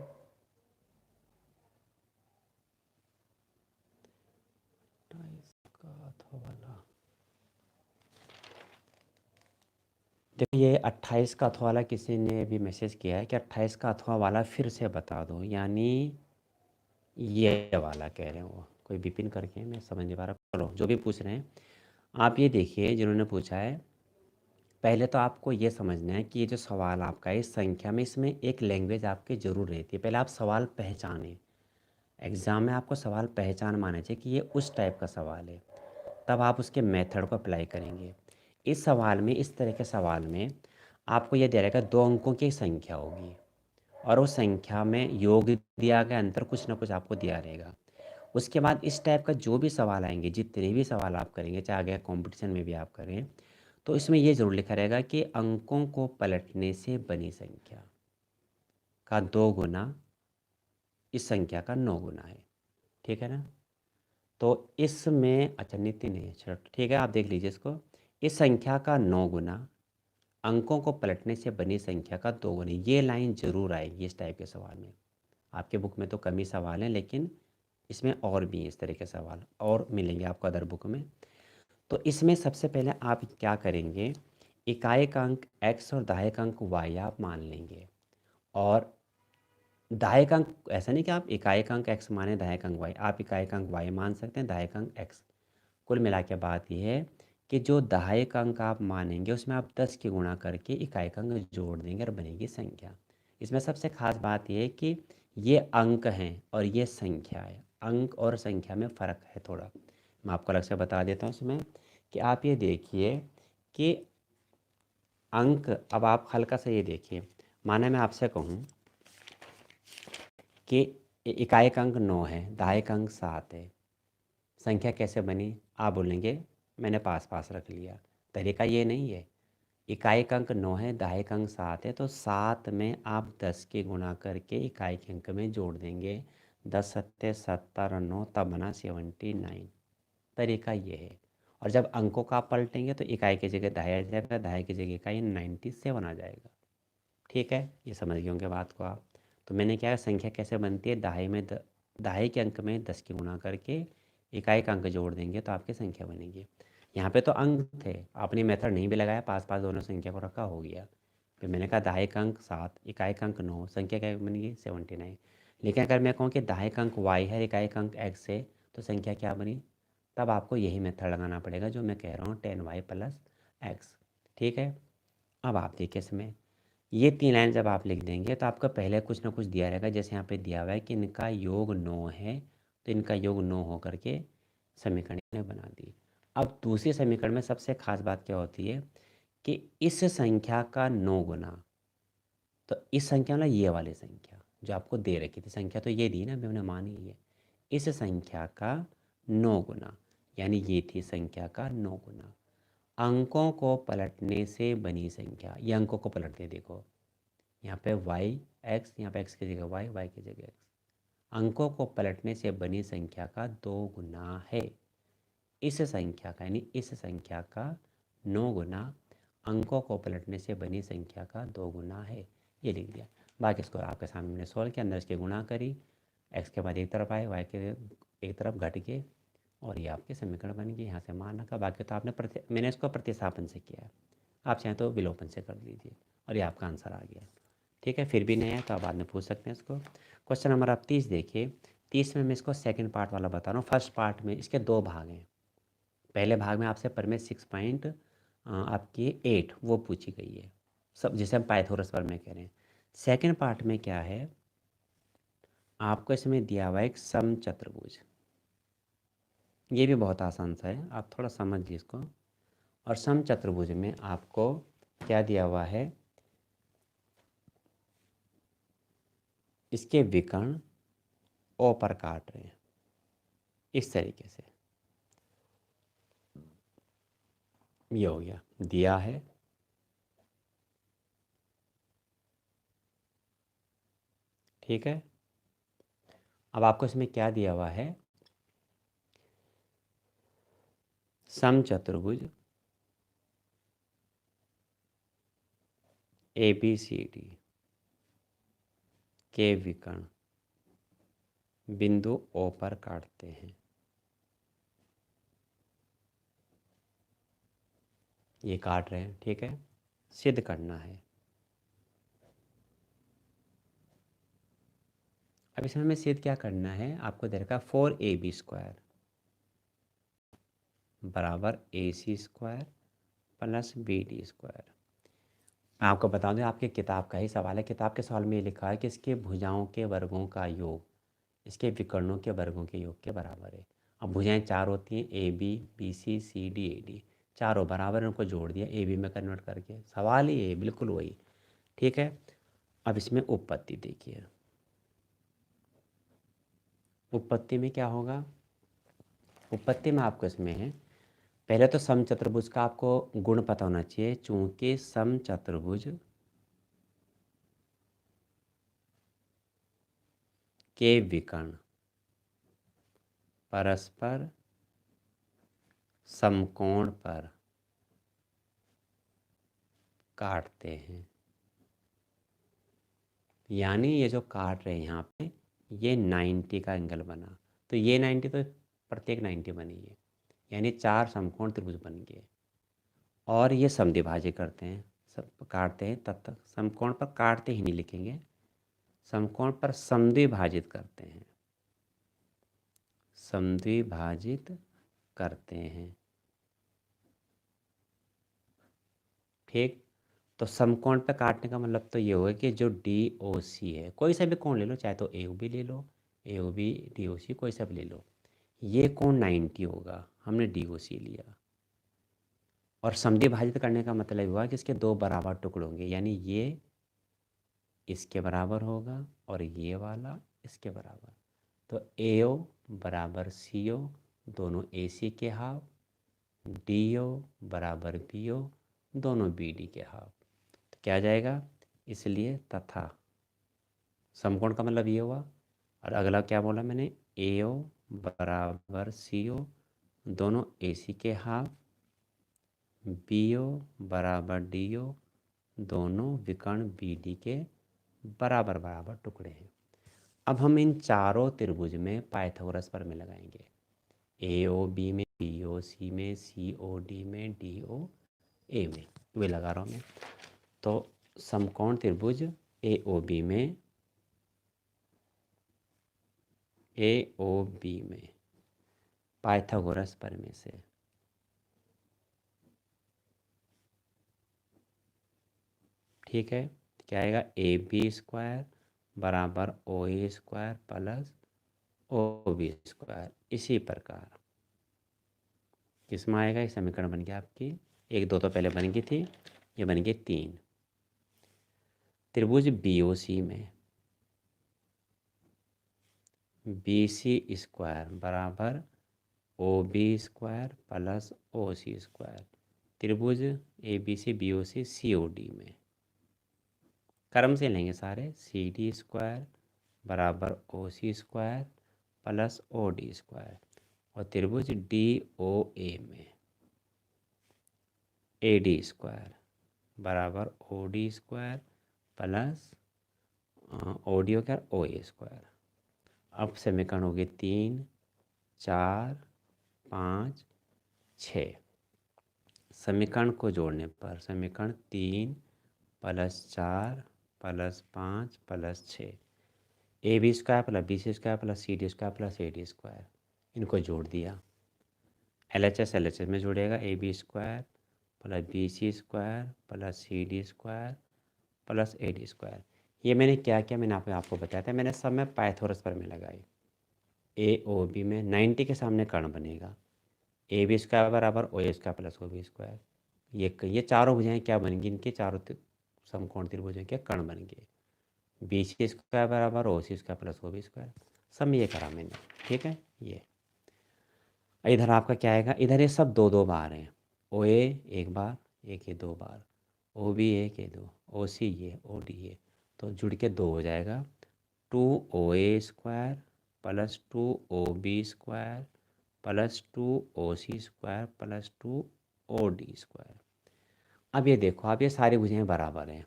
देखो ये 28 का अथवा वाला किसी ने भी मैसेज किया है कि 28 का अथवा वाला फिर से बता दो, यानी ये वाला कह रहे हैं वो, कोई विपिन करके, मैं समझ नहीं पा रहा। चलो जो भी पूछ रहे हैं आप ये देखिए, जिन्होंने पूछा है, पहले तो आपको ये समझना है कि ये जो सवाल आपका है इस संख्या में, इसमें एक लैंग्वेज आपकी ज़रूर रहती है। पहले आप सवाल पहचानें, एग्ज़ाम में आपको सवाल पहचान माना चाहिए कि ये उस टाइप का सवाल है, तब आप उसके मेथड को अप्लाई करेंगे। इस सवाल में, इस तरह के सवाल में आपको ये दे रहेगा 2 अंकों की संख्या होगी, और उस संख्या में योग दिया गया, अंतर कुछ ना कुछ आपको दिया रहेगा। उसके बाद इस टाइप का जो भी सवाल आएंगे, जितने भी सवाल आप करेंगे, चाहे आगे कंपटीशन में भी आप करें, तो इसमें ये ज़रूर लिखा रहेगा कि अंकों को पलटने से बनी संख्या का 2 गुना इस संख्या का 9 गुना है, ठीक है ना। तो इसमें अच्छा नितिन है, चलो ठीक है, आप देख लीजिए इसको। इस संख्या का 9 गुना अंकों को पलटने से बनी संख्या का 2 गुना, ये लाइन जरूर आएगी इस टाइप के सवाल में। आपके बुक में तो कम ही सवाल हैं, लेकिन इसमें और भी इस तरह के सवाल और मिलेंगे आपको अदर बुक में। तो इसमें सबसे पहले आप क्या करेंगे, इकाई का अंक x और दहाई का अंक y आप मान लेंगे, और दायक अंक ऐसा नहीं कि आप इकाइक अंक x माने दायक अंक y, आप इकाइक अंक y मान सकते हैं, दायक अंक x। कुल मिला के बात यह है कि जो दायक अंक आप मानेंगे उसमें आप 10 की गुणा करके इकाइक अंक जोड़ देंगे और बनेगी संख्या। इसमें सबसे खास बात यह है कि ये अंक हैं और ये संख्या है। अंक और संख्या में फ़र्क है थोड़ा, मैं आपको अलग से बता देता हूँ इसमें कि आप ये देखिए कि अंक, अब आप हल्का सा ये देखिए, माना मैं आपसे कहूँ कि इकाइक अंक 9 है, दायक अंक 7 है, संख्या कैसे बनी? आप बोलेंगे मैंने पास पास रख लिया। तरीका ये नहीं है। इकाइक अंक 9 है, दायक अंक 7 है, तो 7 में आप 10 की गुणा करके इकाइक अंक में जोड़ देंगे। 10 सत्ते 70 और 9 तब बना 79। तरीका ये है। और जब अंकों का आप पलटेंगे तो इकाई की जगह दहाई आ जाएगा, दहाई की जगह इकाई 97 आ जाएगा। ठीक है, ये समझ गए होंगे बात को आप। तो मैंने क्या है, संख्या कैसे बनती है, दहाई के अंक में 10 की गुणा करके इकाई का अंक जोड़ देंगे तो आपकी संख्या बनेगी। यहाँ पे तो अंक थे, आपने मेथड नहीं भी लगाया, पास पास दोनों संख्या को रखा, हो गया। फिर मैंने कहा दहाई का अंक 7, इकाई का अंक 9, संख्या क्या बनेगी 79। लेकिन अगर मैं कहूँ कि दहाई का अंक y है, इकाई का अंक x है, तो संख्या क्या बनी? तब आपको यही मेथड लगाना पड़ेगा जो मैं कह रहा हूँ, 10y प्लस x। ठीक है, अब आप देखिए इसमें ये 3 लाइन जब आप लिख देंगे तो आपका पहले कुछ ना कुछ दिया रहेगा। जैसे यहाँ पे दिया हुआ है कि इनका योग 9 है, तो इनका योग 9 होकर के समीकरण ने बना दी। अब दूसरे समीकरण में सबसे खास बात क्या होती है कि इस संख्या का 9 गुना, तो इस संख्या मतलब ये वाली संख्या जो आपको दे रखी थी, संख्या तो ये दी ना, हमने मानी है, इस संख्या का 9 गुना, यानी ये थी संख्या का 9 गुना अंकों को पलटने से बनी संख्या। ये अंकों को पलटते देखो, यहाँ पे y x, यहाँ पे x की जगह y, y की जगह x। अंकों को पलटने से बनी संख्या का 2 गुना है इस संख्या का, यानी इस संख्या का 9 गुना अंकों को पलटने से बनी संख्या का 2 गुना है। ये लिख दिया। बाकी इसको आपके सामने मैंने सॉल्व किया, अंदर इसकी गुणा करी, x के बाद एक तरफ आए, y के एक तरफ घट के, और ये आपके समीकरण बन गई। यहाँ से मान रखा, बाकी तो आपने मैंने इसको प्रतिस्थापन से किया है, आप चाहें तो विलोपन से कर लीजिए और ये आपका आंसर आ गया। ठीक है, फिर भी नहीं है तो आप बाद में पूछ सकते हैं इसको। क्वेश्चन नंबर आप 30 देखिए। 30 में मैं इसको सेकंड पार्ट वाला बता रहा हूँ। फर्स्ट पार्ट में इसके 2 भाग हैं। पहले भाग में आपसे परमेय 6 पॉइंट आपकी 8 वो पूछी गई है, सब जिसे हम पाइथागोरस पर में कह रहे हैं। सेकंड पार्ट में क्या है, आपको इसमें दिया हुआ एक समचतुर्भुज। ये भी बहुत आसान सा है, आप थोड़ा समझिए इसको। और समचतुर्भुज में आपको क्या दिया हुआ है, इसके विकर्ण ओ पर काट रहे हैं इस तरीके से। ये हो गया, दिया है, ठीक है। अब आपको इसमें क्या दिया हुआ है, समचतुर्भुज ABCD के विकर्ण बिंदु O पर काटते हैं। ये काट रहे हैं, ठीक है, सिद्ध करना है। अब इसमें हमें सिद्ध क्या करना है, आपको दे रखा 4AB² बराबर AC² प्लस BD²। मैं आपको बता दूं, आपकी किताब का ही सवाल है। किताब के सवाल में ये लिखा है कि इसके भुजाओं के वर्गों का योग इसके विकर्णों के वर्गों के योग के बराबर है। अब भुजाएं 4 होती हैं, AB BC CD AD, चारों बराबर, उनको जोड़ दिया AB में कन्वर्ट करके। सवाल ही है बिल्कुल वही, ठीक है। अब इसमें उपपत्ति देखिए, उपपत्ति में क्या होगा, उपपत्ति में आपको इसमें है, पहले तो समचतुर्भुज का आपको गुण पता होना चाहिए। चूंकि समचतुर्भुज के विकर्ण परस्पर समकोण पर काटते हैं, यानी ये जो काट रहे हैं यहाँ पे, ये 90 का एंगल बना, तो ये 90 तो प्रत्येक 90 बनी है, यानी 4 समकोण त्रिभुज बन गए। और ये समद्विभाज्य करते हैं, सब काटते हैं, तब तक समकोण पर काटते ही नहीं लिखेंगे, समकोण पर समद्विभाजित करते हैं, समद्विभाजित करते हैं। ठीक, तो समकोण पे काटने का मतलब तो ये होगा कि जो डी ओ सी है, कोई सा भी कोण ले लो, चाहे तो ए ओ बी ले लो, ए ओ बी डी ओ सी कोई सा भी ले लो, ये कोण 90 होगा, हमने डी ओ सी लिया। और समद्विभाजित करने का मतलब हुआ कि इसके दो बराबर टुकड़े होंगे, यानी ये इसके बराबर होगा और ये वाला इसके बराबर। तो ए ओ बराबर सी ओ, दोनों ए सी के हाफ, डी ओ बराबर बी ओ, दोनों बी डी के हाफ। तो क्या आ जाएगा, इसलिए तथा, समकोण का मतलब ये हुआ। और अगला क्या बोला मैंने, ए ओ बराबर सी ओ, दोनों ए सी के हाफ, बी ओ बराबर डी ओ, दोनों विकर्ण बी डी के बराबर बराबर टुकड़े हैं। अब हम इन चारों त्रिभुज में पाइथागोरस प्रमेय लगाएंगे, ए ओ बी में, बी ओ सी में, सी ओ डी में, डी ओ ए में, वे लगा रहा हूँ मैं। तो समकोण त्रिभुज ए ओ बी में, ए ओ बी में पाइथागोरस प्रमेय से ठीक है, क्या आएगा, ए बी स्क्वायर बराबर O A square plus O B square. इसी प्रकार किसमें आएगा, ये समीकरण बन गया आपकी, एक दो तो पहले बन गई थी, ये बन गई 3। त्रिभुज बी ओ सी में बी सी स्क्वायर बराबर O B square plus O C square. त्रिभुज A B C B O C C O D में क्रम से लेंगे सारे, सी डी स्क्वायर बराबर O C square plus O D square. और त्रिभुज डी ओ ए में ए डी स्क्वायर बराबर ओ डी स्क्वायर प्लस ओ डी क्या, ओ ए स्क्वायर। अब समीकरण हो गए 3, 4, 5, 6। समीकरण को जोड़ने पर समीकरण 3 plus 4 plus 5 plus 6, a B square plus B C square plus C D square plus a d square, इनको जोड़ दिया। एल एच एस में जुड़ेगा, a B square plus B C square plus C D square plus a d square. ये मैंने क्या किया, मैंने आपको बताया था, मैंने सब में पाइथागोरस प्रमेय लगाई। ए ओ बी में 90 के सामने कर्ण बनेगा, ए बी स्क्वायर बराबर O A square plus O B square. ये चारों भुजाएं क्या बनेंगी, इनके चारों समकोण त्रिभुजों के कर्ण बन गए। बी सी स्क्वायर बराबर O C square plus O B square, सब में ये करा मैंने। ठीक है, ये इधर आपका क्या आएगा, इधर ये सब दो दो बार हैं, ओ ए एक बार, एक ये दो बार, ओ बी एक ये दो, ओ सी ये, ओ डी ये, तो जुड़ के दो हो जाएगा। 2 O A square plus 2 O B square plus 2 O C square plus 2 O D square. अब ये देखो, अब ये सारी भुजाएं बराबर हैं,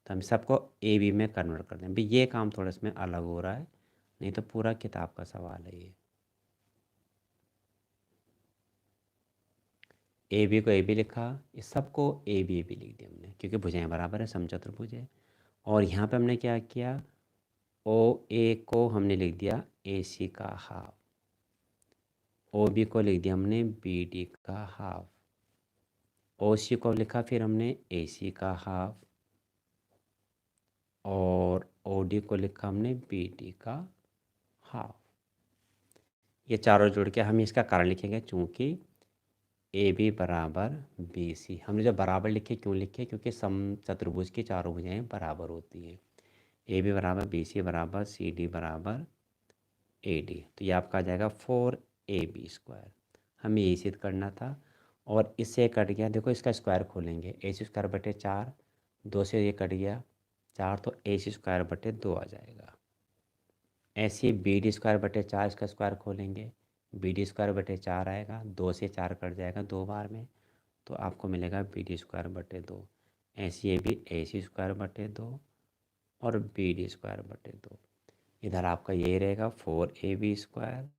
तो हम सबको ए बी में कन्वर्ट कर दें। भाई ये काम थोड़ा इसमें अलग हो रहा है, नहीं तो पूरा किताब का सवाल है ये। ए बी को ए बी लिखा, इस सबको ए बी लिख दिया हमने, क्योंकि भुजाएं बराबर है, समचतुर्भुज है। और यहाँ पे हमने क्या किया, ओ ए को हमने लिख दिया ए सी का हाफ, ओ बी को लिख दिया हमने बी डी का हाफ, ओ सी को लिखा फिर हमने ए सी का हाफ, और ओ डी को लिखा हमने बी डी का हाफ। ये चारों जोड़ के हम इसका कारण लिखेंगे, चूँकि ए बी बराबर बी सी, हमने जो बराबर लिखे क्यों लिखे, क्योंकि सम चतुर्भुज की चारों भुजाएं बराबर होती हैं। ए बी बराबर बी सी बराबर सी डी बराबर ए डी, तो ये आपका आ जाएगा 4 AB स्क्वायर। हमें ये सिद्ध करना था, और इससे कट गया, देखो इसका स्क्वायर खोलेंगे, ए सी स्क्वायर बटे 4, 2 से ये कट गया 4, तो ए सी स्क्वायर बटे 2 आ जाएगा। ऐसे बी डी स्क्वायर बटे 4, इसका स्क्वायर खोलेंगे, बी डी स्क्वायर बटे 4 आएगा, 2 से 4 कट जाएगा 2 बार में, तो आपको मिलेगा बी डी स्क्वायर बटे 2। ऐसे ये भी ए सी स्क्वायर बटे 2 और बी डी स्क्वायर बटे 2। इधर आपका यही रहेगा 4 AB स्क्वायर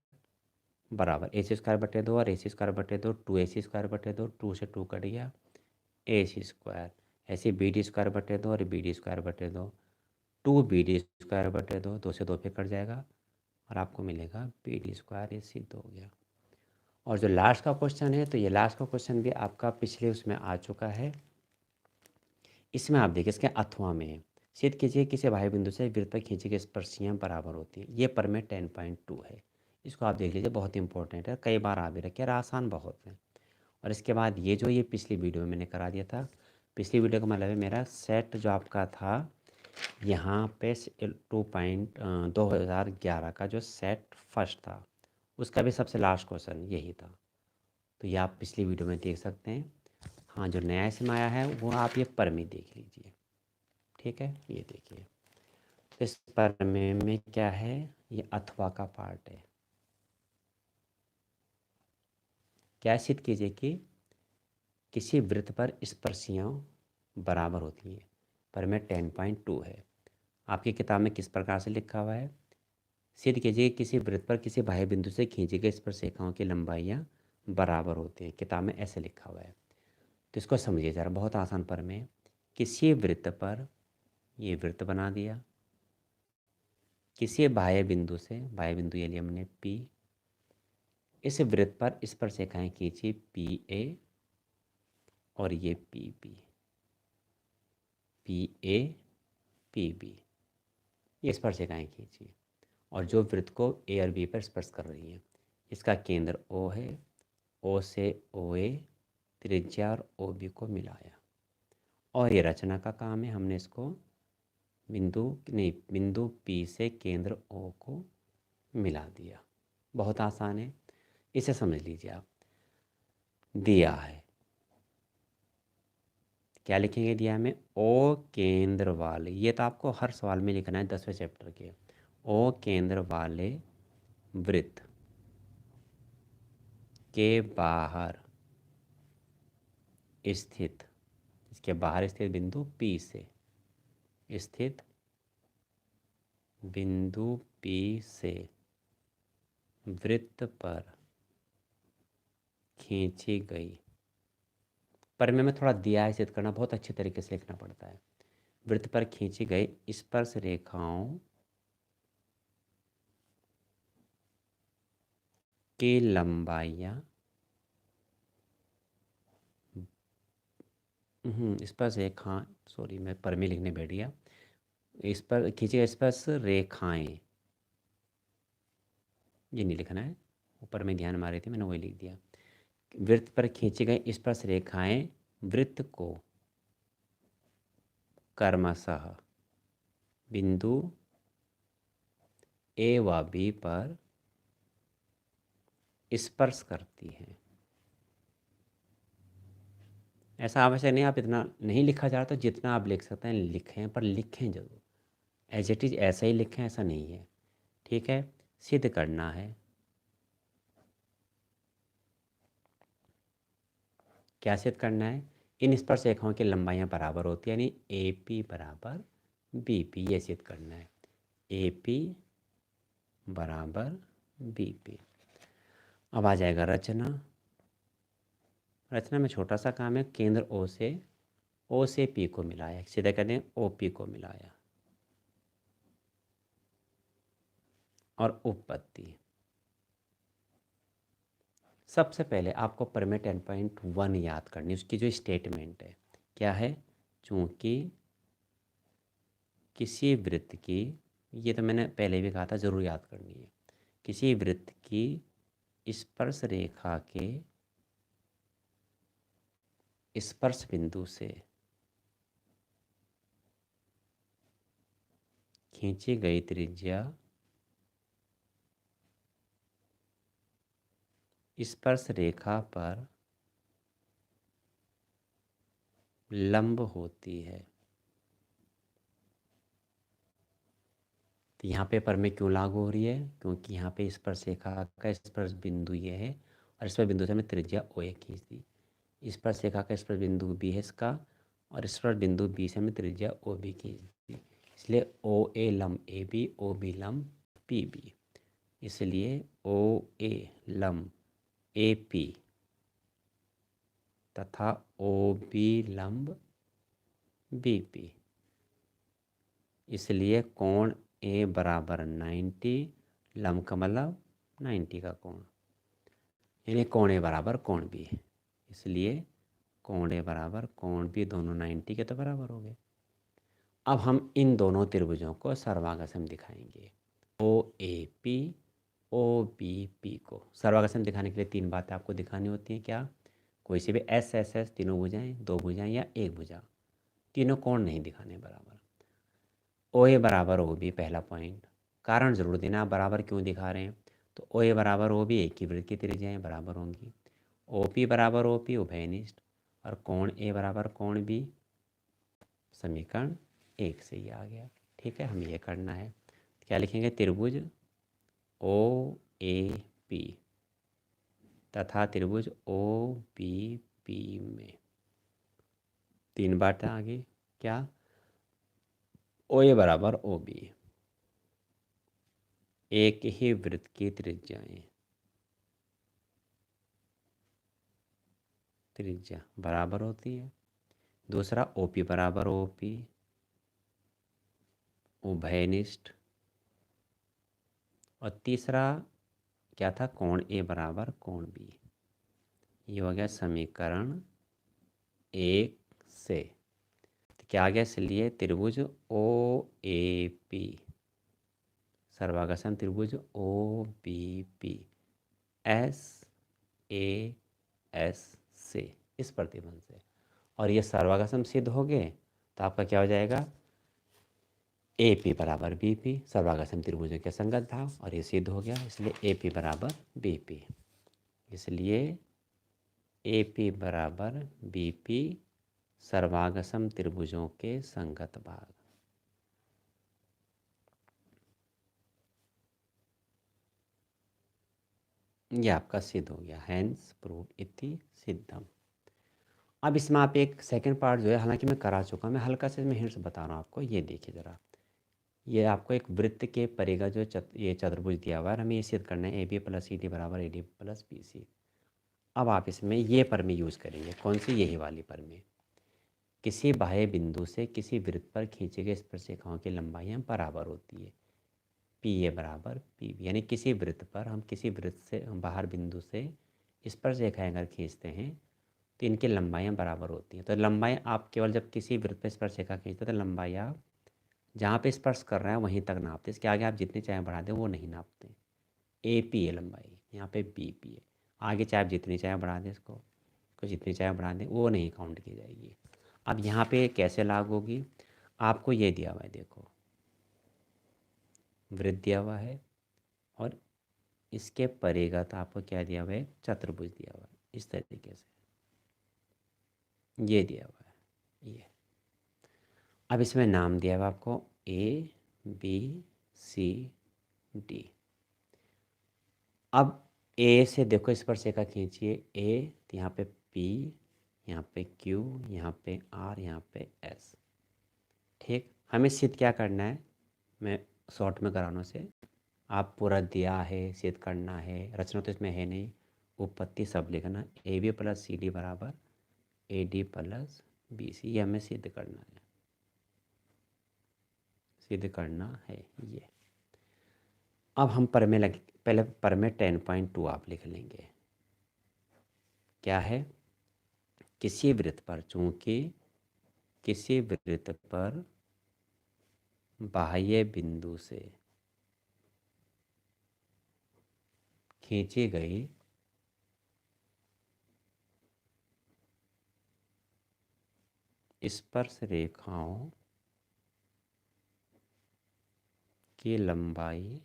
बराबर ए सी स्क्वायर बटे 2 और ए सी स्क्वायर बटे 2, 2 AC स्क्वायर बटे 2, 2 से 2 कट गया, ए सी स्क्वायर। ऐसे बी डी स्क्वायर बटे 2 और बी डी स्क्वायर बटे 2, 2BD² 2 से 2 पे कट जाएगा और आपको मिलेगा BD²। ये सिद्ध हो गया। और जो लास्ट का क्वेश्चन है, तो ये लास्ट का क्वेश्चन भी आपका पिछले उसमें आ चुका है। इसमें आप देखिए, इसके अथवा में है, सिद्ध कीजिए किसी बाह्य बिंदु से वृत्त पर खींची गई स्पर्शियाँ बराबर होती हैं। ये पर में 10.2 है। इसको आप देख लीजिए, बहुत इंपॉर्टेंट है, कई बार आ भी रखे और आसान बहुत है। और इसके बाद ये पिछली वीडियो में मैंने करा दिया था। पिछली वीडियो का मतलब है मेरा सेट जो आपका था यहाँ पे 2011 का जो सेट फर्स्ट था, उसका भी सबसे लास्ट क्वेश्चन यही था। तो ये आप पिछली वीडियो में देख सकते हैं। हाँ, जो नया इसमें आया है वो आप ये पर में देख लीजिए। ठीक है, ये देखिए, इस पर में क्या है, ये अथवा का पार्ट है। क्या सिद्ध कीजिए कि किसी वृत्त पर स्पर्शियाँ बराबर होती हैं। पर में 10.2 है। आपकी किताब में किस प्रकार से लिखा हुआ है, सिद्ध कीजिए किसी वृत्त पर किसी बाह्य बिंदु से खींची गई स्पर्शरेखाओं की लंबाइयाँ बराबर होती हैं। किताब में ऐसे लिखा हुआ है। तो इसको समझिए ज़रा, बहुत आसान पर में, किसी वृत्त पर, ये वृत्त बना दिया, किसी बाह्य बिंदु से, बाह्य बिंदु ये लिया हमने P, इस वृत्त पर स्पर्शरेखाएं खींची PA और ये PB, PA PB, ये स्पर्शरेखाएं खींची और जो वृत्त को A और B पर स्पर्श कर रही हैं। इसका केंद्र O है, O से OA त्रिज्या और OB को मिलाया। और ये रचना का काम है, हमने इसको बिंदु P से केंद्र O को मिला दिया। बहुत आसान है, इसे समझ लीजिए आप। दिया है, क्या लिखेंगे दिया हमें, ओ केंद्र वाले, ये तो आपको हर सवाल में लिखना है 10वें चैप्टर के। ओ केंद्र वाले वृत्त के बाहर स्थित, इसके बाहर स्थित बिंदु P से स्थित बिंदु P से वृत्त पर खींची गई, पर में थोड़ा दिया है, सिद्ध करना बहुत अच्छे तरीके से लिखना पड़ता है। वृत्त पर खींची गई स्पर्श रेखाओं की लंबाइयाँ, स्पर्श रेखा, सॉरी मैं पर में लिखने बैठ गया, इस पर खींची गई स्पर्श रेखाएं, ये नहीं लिखना है, ऊपर में ध्यान मार रही थी, मैंने वही लिख दिया। वृत्त पर खींची गई स्पर्श रेखाएं वृत्त को क्रमशः बिंदु A व B पर स्पर्श करती हैं। ऐसा आवश्यक नहीं, आप इतना नहीं लिखा जा रहा तो जितना आप लिख सकते हैं लिखें, पर लिखें जरूर। एज इट इज़ ऐसा ही लिखें, ऐसा नहीं है। ठीक है, सिद्ध करना है। क्या सिद्ध करना है, इन स्पर्श रेखाओं की लंबाइयाँ बराबर होती है, यानी AP बराबर BP, ये सिद्ध करना है। AP बराबर BP। अब आ जाएगा रचना। रचना में छोटा सा काम है, केंद्र O से P को मिलाया, सीधा कहते हैं OP को मिलाया। और उपपत्ति, सबसे पहले आपको परमे 10.1 याद करनी, उसकी जो स्टेटमेंट है क्या है, चूँकि किसी वृत्त की, ये तो मैंने पहले भी कहा था, ज़रूर याद करनी है, किसी वृत्त की स्पर्श रेखा के स्पर्श बिंदु से खींची गई त्रिज्या स्पर्श रेखा पर लंब होती है। तो यहाँ पे पर में क्यों लागू हो रही है, क्योंकि यहाँ पे स्पर्श रेखा का स्पर्श बिंदु ये है और स्पर्श बिंदु से हमें त्रिज्या OA खींच दी। स्पर्श रेखा का स्पर्श बिंदु B है इसका, और स्पर्श बिंदु B से हमें त्रिज्या OB खींच दी, इसलिए OA लंब AB, OB लंब PB, इसलिए OA लंब AP तथा OB लंब BP। इसलिए कोण ए बराबर 90, लंब का मतलब 90 का कोण, यानी कोण ए बराबर कोण बी। इसलिए कोण ए बराबर कोण बी, दोनों 90 के तो बराबर हो गए। अब हम इन दोनों त्रिभुजों को सर्वांगसम दिखाएंगे। O A P, O B P को सर्वांगसम दिखाने के लिए तीन बातें आपको दिखानी होती हैं। क्या? कोई से भी एस एस एस, तीनों भुजाएं, दो भुजाएं या एक भुजा, तीनों कोण नहीं दिखाने बराबर। ओ ए बराबर ओ बी, पहला पॉइंट। कारण ज़रूर देना, आप बराबर क्यों दिखा रहे हैं। तो ओ ए बराबर ओ बी, एक ही वृत्त की त्रिज्याएं बराबर होंगी। ओ पी बराबर ओ पी, उभयनिष्ठ। और कोण ए बराबर कोण बी, समीकरण एक से ही आ गया। ठीक है, हमें ये करना है। क्या लिखेंगे? त्रिभुज ओ ए पी तथा त्रिभुज ओ बी पी में तीन बातें आ गई। क्या? ओ ए बराबर ओ बी, एक ही वृत्त की त्रिज्या बराबर होती है। दूसरा, ओ पी बराबर ओ पी, उभयनिष्ठ। और तीसरा क्या था? कोण ए बराबर कोण बी। ये हो गया समीकरण एक से। तो क्या आ गया? इसलिए त्रिभुज ओ ए पी, सर्वांगसम त्रिभुज o B p, s a s से, इस प्रतिबंध से। और ये सर्वांगसम सिद्ध हो गए तो आपका क्या हो जाएगा? ए पी बराबर बी पी, सर्वांगसम त्रिभुजों के संगत भाव, और ये सिद्ध हो गया। इसलिए ए पी बराबर बी पी। इसलिए ए पी बराबर बी पी, सर्वांगसम त्रिभुजों के संगत भाग। ये आपका सिद्ध हो गया। हैंस प्रूव इति सिद्धम। अब इसमें आप एक सेकंड पार्ट जो है, हालांकि मैं करा चुका, मैं हल्का से मैं हिंट्स बता रहा हूँ आपको। ये देखिए ज़रा, ये आपको एक वृत्त के परे जो ये चतुर्भुज दिया हुआ है, हमें ये सिद्ध करना है A B plus C D बराबर A D plus B C. अब आप इसमें ये परमें यूज़ करेंगे। कौन सी? यही वाली परमें। किसी बाह्य बिंदु से किसी वृत्त पर खींचे गए स्पर्शरेखाओं की लंबाइयाँ बराबर होती है। पी ए बराबर पी बी, यानी किसी वृत्त पर हम किसी वृत्त से बाहर बिंदु से स्पर्शरेखाएँ अगर खींचते हैं तो इनकी लंबाइयाँ बराबर होती हैं। तो लंबाई आप केवल जब किसी वृत्त पर स्पर्शरेखा खींचते हैं तो लंबाई आप जहाँ पे स्पर्श कर रहे हैं वहीं तक नापते। इसके आगे आप जितने चाहे बढ़ा दें वो नहीं नापते। ए पी है लंबाई, यहाँ पे बी पी है। आगे चाहे आप जितनी चाहे बढ़ा दें, इसको कुछ जितनी चाहे बढ़ा दें, वो नहीं काउंट की जाएगी। अब यहाँ पे कैसे लागू होगी? आपको ये दिया हुआ है, देखो वृत्त दिया हुआ है और इसके परेगत आपको क्या दिया हुआ है? चतुर्भुज दिया हुआ है। इस तरीके से ये दिया हुआ है ये। अब इसमें नाम दिया हुआ आपको ए बी सी डी। अब ए से देखो स्पर्शरेखा खींचिए। ए तो यहाँ पे पी, यहाँ पे क्यू, यहाँ पे आर, यहाँ पे एस। ठीक, हमें सिद्ध क्या करना है? मैं शॉर्ट में कराने से, आप पूरा दिया है, सिद्ध करना है, रचना तो इसमें है नहीं, उत्पत्ति सब लिखना। A B plus C D बराबर A D plus B C, ये हमें सिद्ध करना है, सिद्ध करना है ये। अब हम पर में लग, पहले पर में 10.2 आप लिख लेंगे। क्या है? किसी वृत्त पर, चूंकि किसी वृत्त पर बाह्य बिंदु से खींची गई स्पर्श रेखाओं की लंबाई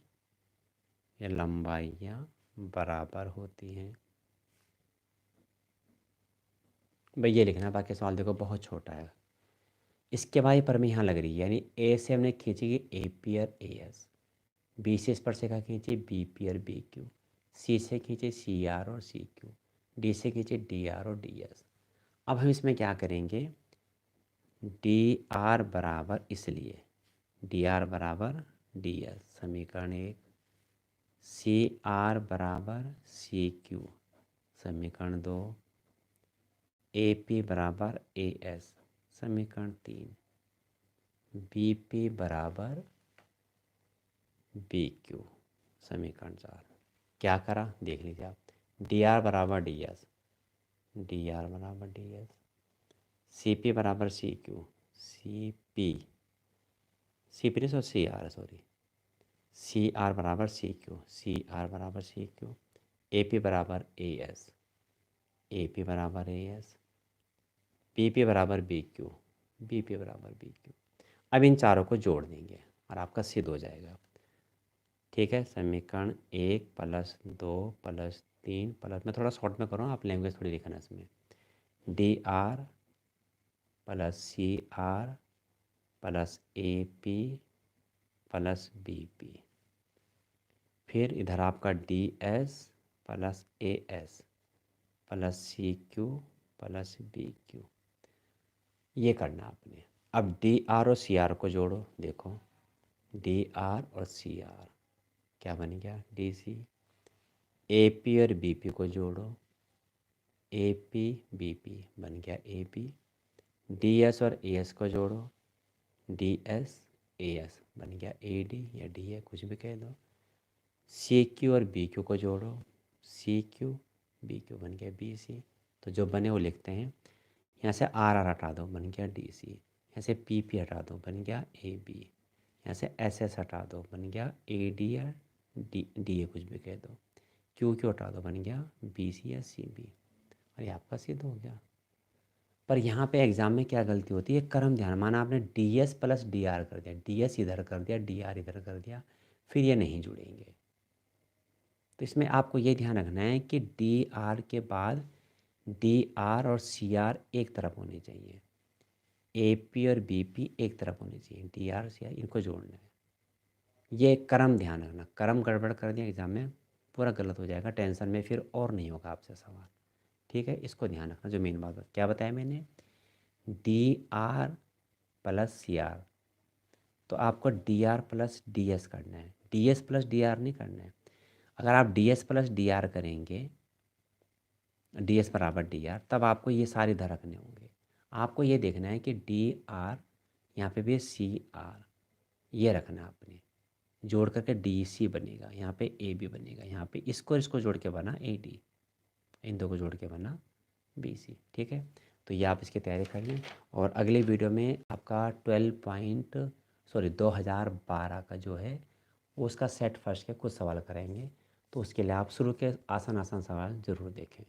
या लंबाइयाँ बराबर होती हैं। भाई ये लिखना, बाकी सवाल देखो बहुत छोटा है। इसके बाद ये पर में यहाँ लग रही है, यानी ए से हमने खींची गई ए पी और ए एस, बी से स्पर्शरेखा खींची बी पी और बी क्यू, सी से खींचे सी आर और सी क्यू, डी से खींचे डी आर और डी एस। अब हम इसमें क्या करेंगे? डी आर बराबर, इसलिए डी आर बराबर डी एस, समीकरण एक। सी आर बराबर सी क्यू, समीकरण दो। ए पी बराबर ए एस, समीकरण तीन। बी पी बराबर बी क्यू। समीकरण 4 क्या करा देख लीजिए आप। डी आर बराबर डी एस, डी आर बराबर डी एस, सी पी बराबर सी क्यू, सी पी नहीं, c r sorry, c r बराबर सी क्यू, सी आर बराबर सी क्यू, ए पी बराबर ए एस, ए पी बराबर ए एस, बी पी बराबर b Q, B p बराबर b Q. अब इन चारों को जोड़ देंगे और आपका सिद्ध हो जाएगा। ठीक है, समीकरण 1+2+3 मैं थोड़ा शॉर्ट में करूँ, आप लैंग्वेज थोड़ी लिखना इसमें। D r plus c r plus a p plus b p, फिर इधर आपका d s plus a s plus c q plus b q. ये करना आपने। अब डी आर और सी आर को जोड़ो, देखो डी आर और सी आर क्या बन गया, डी सी। ए पी और बी पी को जोड़ो, ए पी बी पी बन गया ए पी। डी एस और ए एस को जोड़ो, डी एस ए एस बन गया ए डी या डी ए, कुछ भी कह दो। सी क्यू और बी क्यू को जोड़ो, सी क्यू बी क्यू बन गया बी सी। तो जो बने वो लिखते हैं। यहाँ से आर आर हटा दो, बन गया डी सी। यहाँ से पी पी हटा दो, बन गया ए बी। यहाँ से एस एस हटा दो, बन गया ए डी या डी ए, कुछ भी कह दो। क्यू क्यू हटा दो, बन गया बी सी या सी बी। और ये आपका सिद्ध हो गया। पर यहाँ पे एग्ज़ाम में क्या गलती होती है, क्रम ध्यान, माना आपने D s plus d are कर दिया, डी एस इधर कर दिया, डी आर इधर कर दिया, फिर ये नहीं जुड़ेंगे। तो इसमें आपको ये ध्यान रखना है कि डी आर के बाद डी आर और सी आर एक तरफ होने चाहिए, ए पी और बी पी एक तरफ होने चाहिए, डी आर सी आर इनको जोड़ना है। ये क्रम ध्यान रखना, क्रम गड़बड़ कर दिया एग्ज़ाम में पूरा गलत हो जाएगा, टेंशन में फिर और नहीं होगा आपसे सवाल। ठीक है, इसको ध्यान रखना। जो मेन बात क्या बताया मैंने, d r plus c r, तो आपको d r plus d s करना है, d s plus d r नहीं करना है। अगर आप d s plus d r करेंगे, डी एस बराबर डी आर, तब आपको ये सारे इधर रखने होंगे। आपको ये देखना है कि डी आर यहाँ पे भी सी आर, ये रखना है आपने। जोड़ करके डी सी बनेगा, यहाँ पे ए बी बनेगा, यहाँ पे इसको जोड़ के बना ए डी, इन दो को जोड़ के बना बी सी। ठीक है, तो ये आप इसकी तैयारी कर लें। और अगले वीडियो में आपका 2012 का जो है वो उसका सेट फर्स्ट के कुछ सवाल करेंगे, तो उसके लिए आप शुरू के आसान आसान सवाल ज़रूर देखें।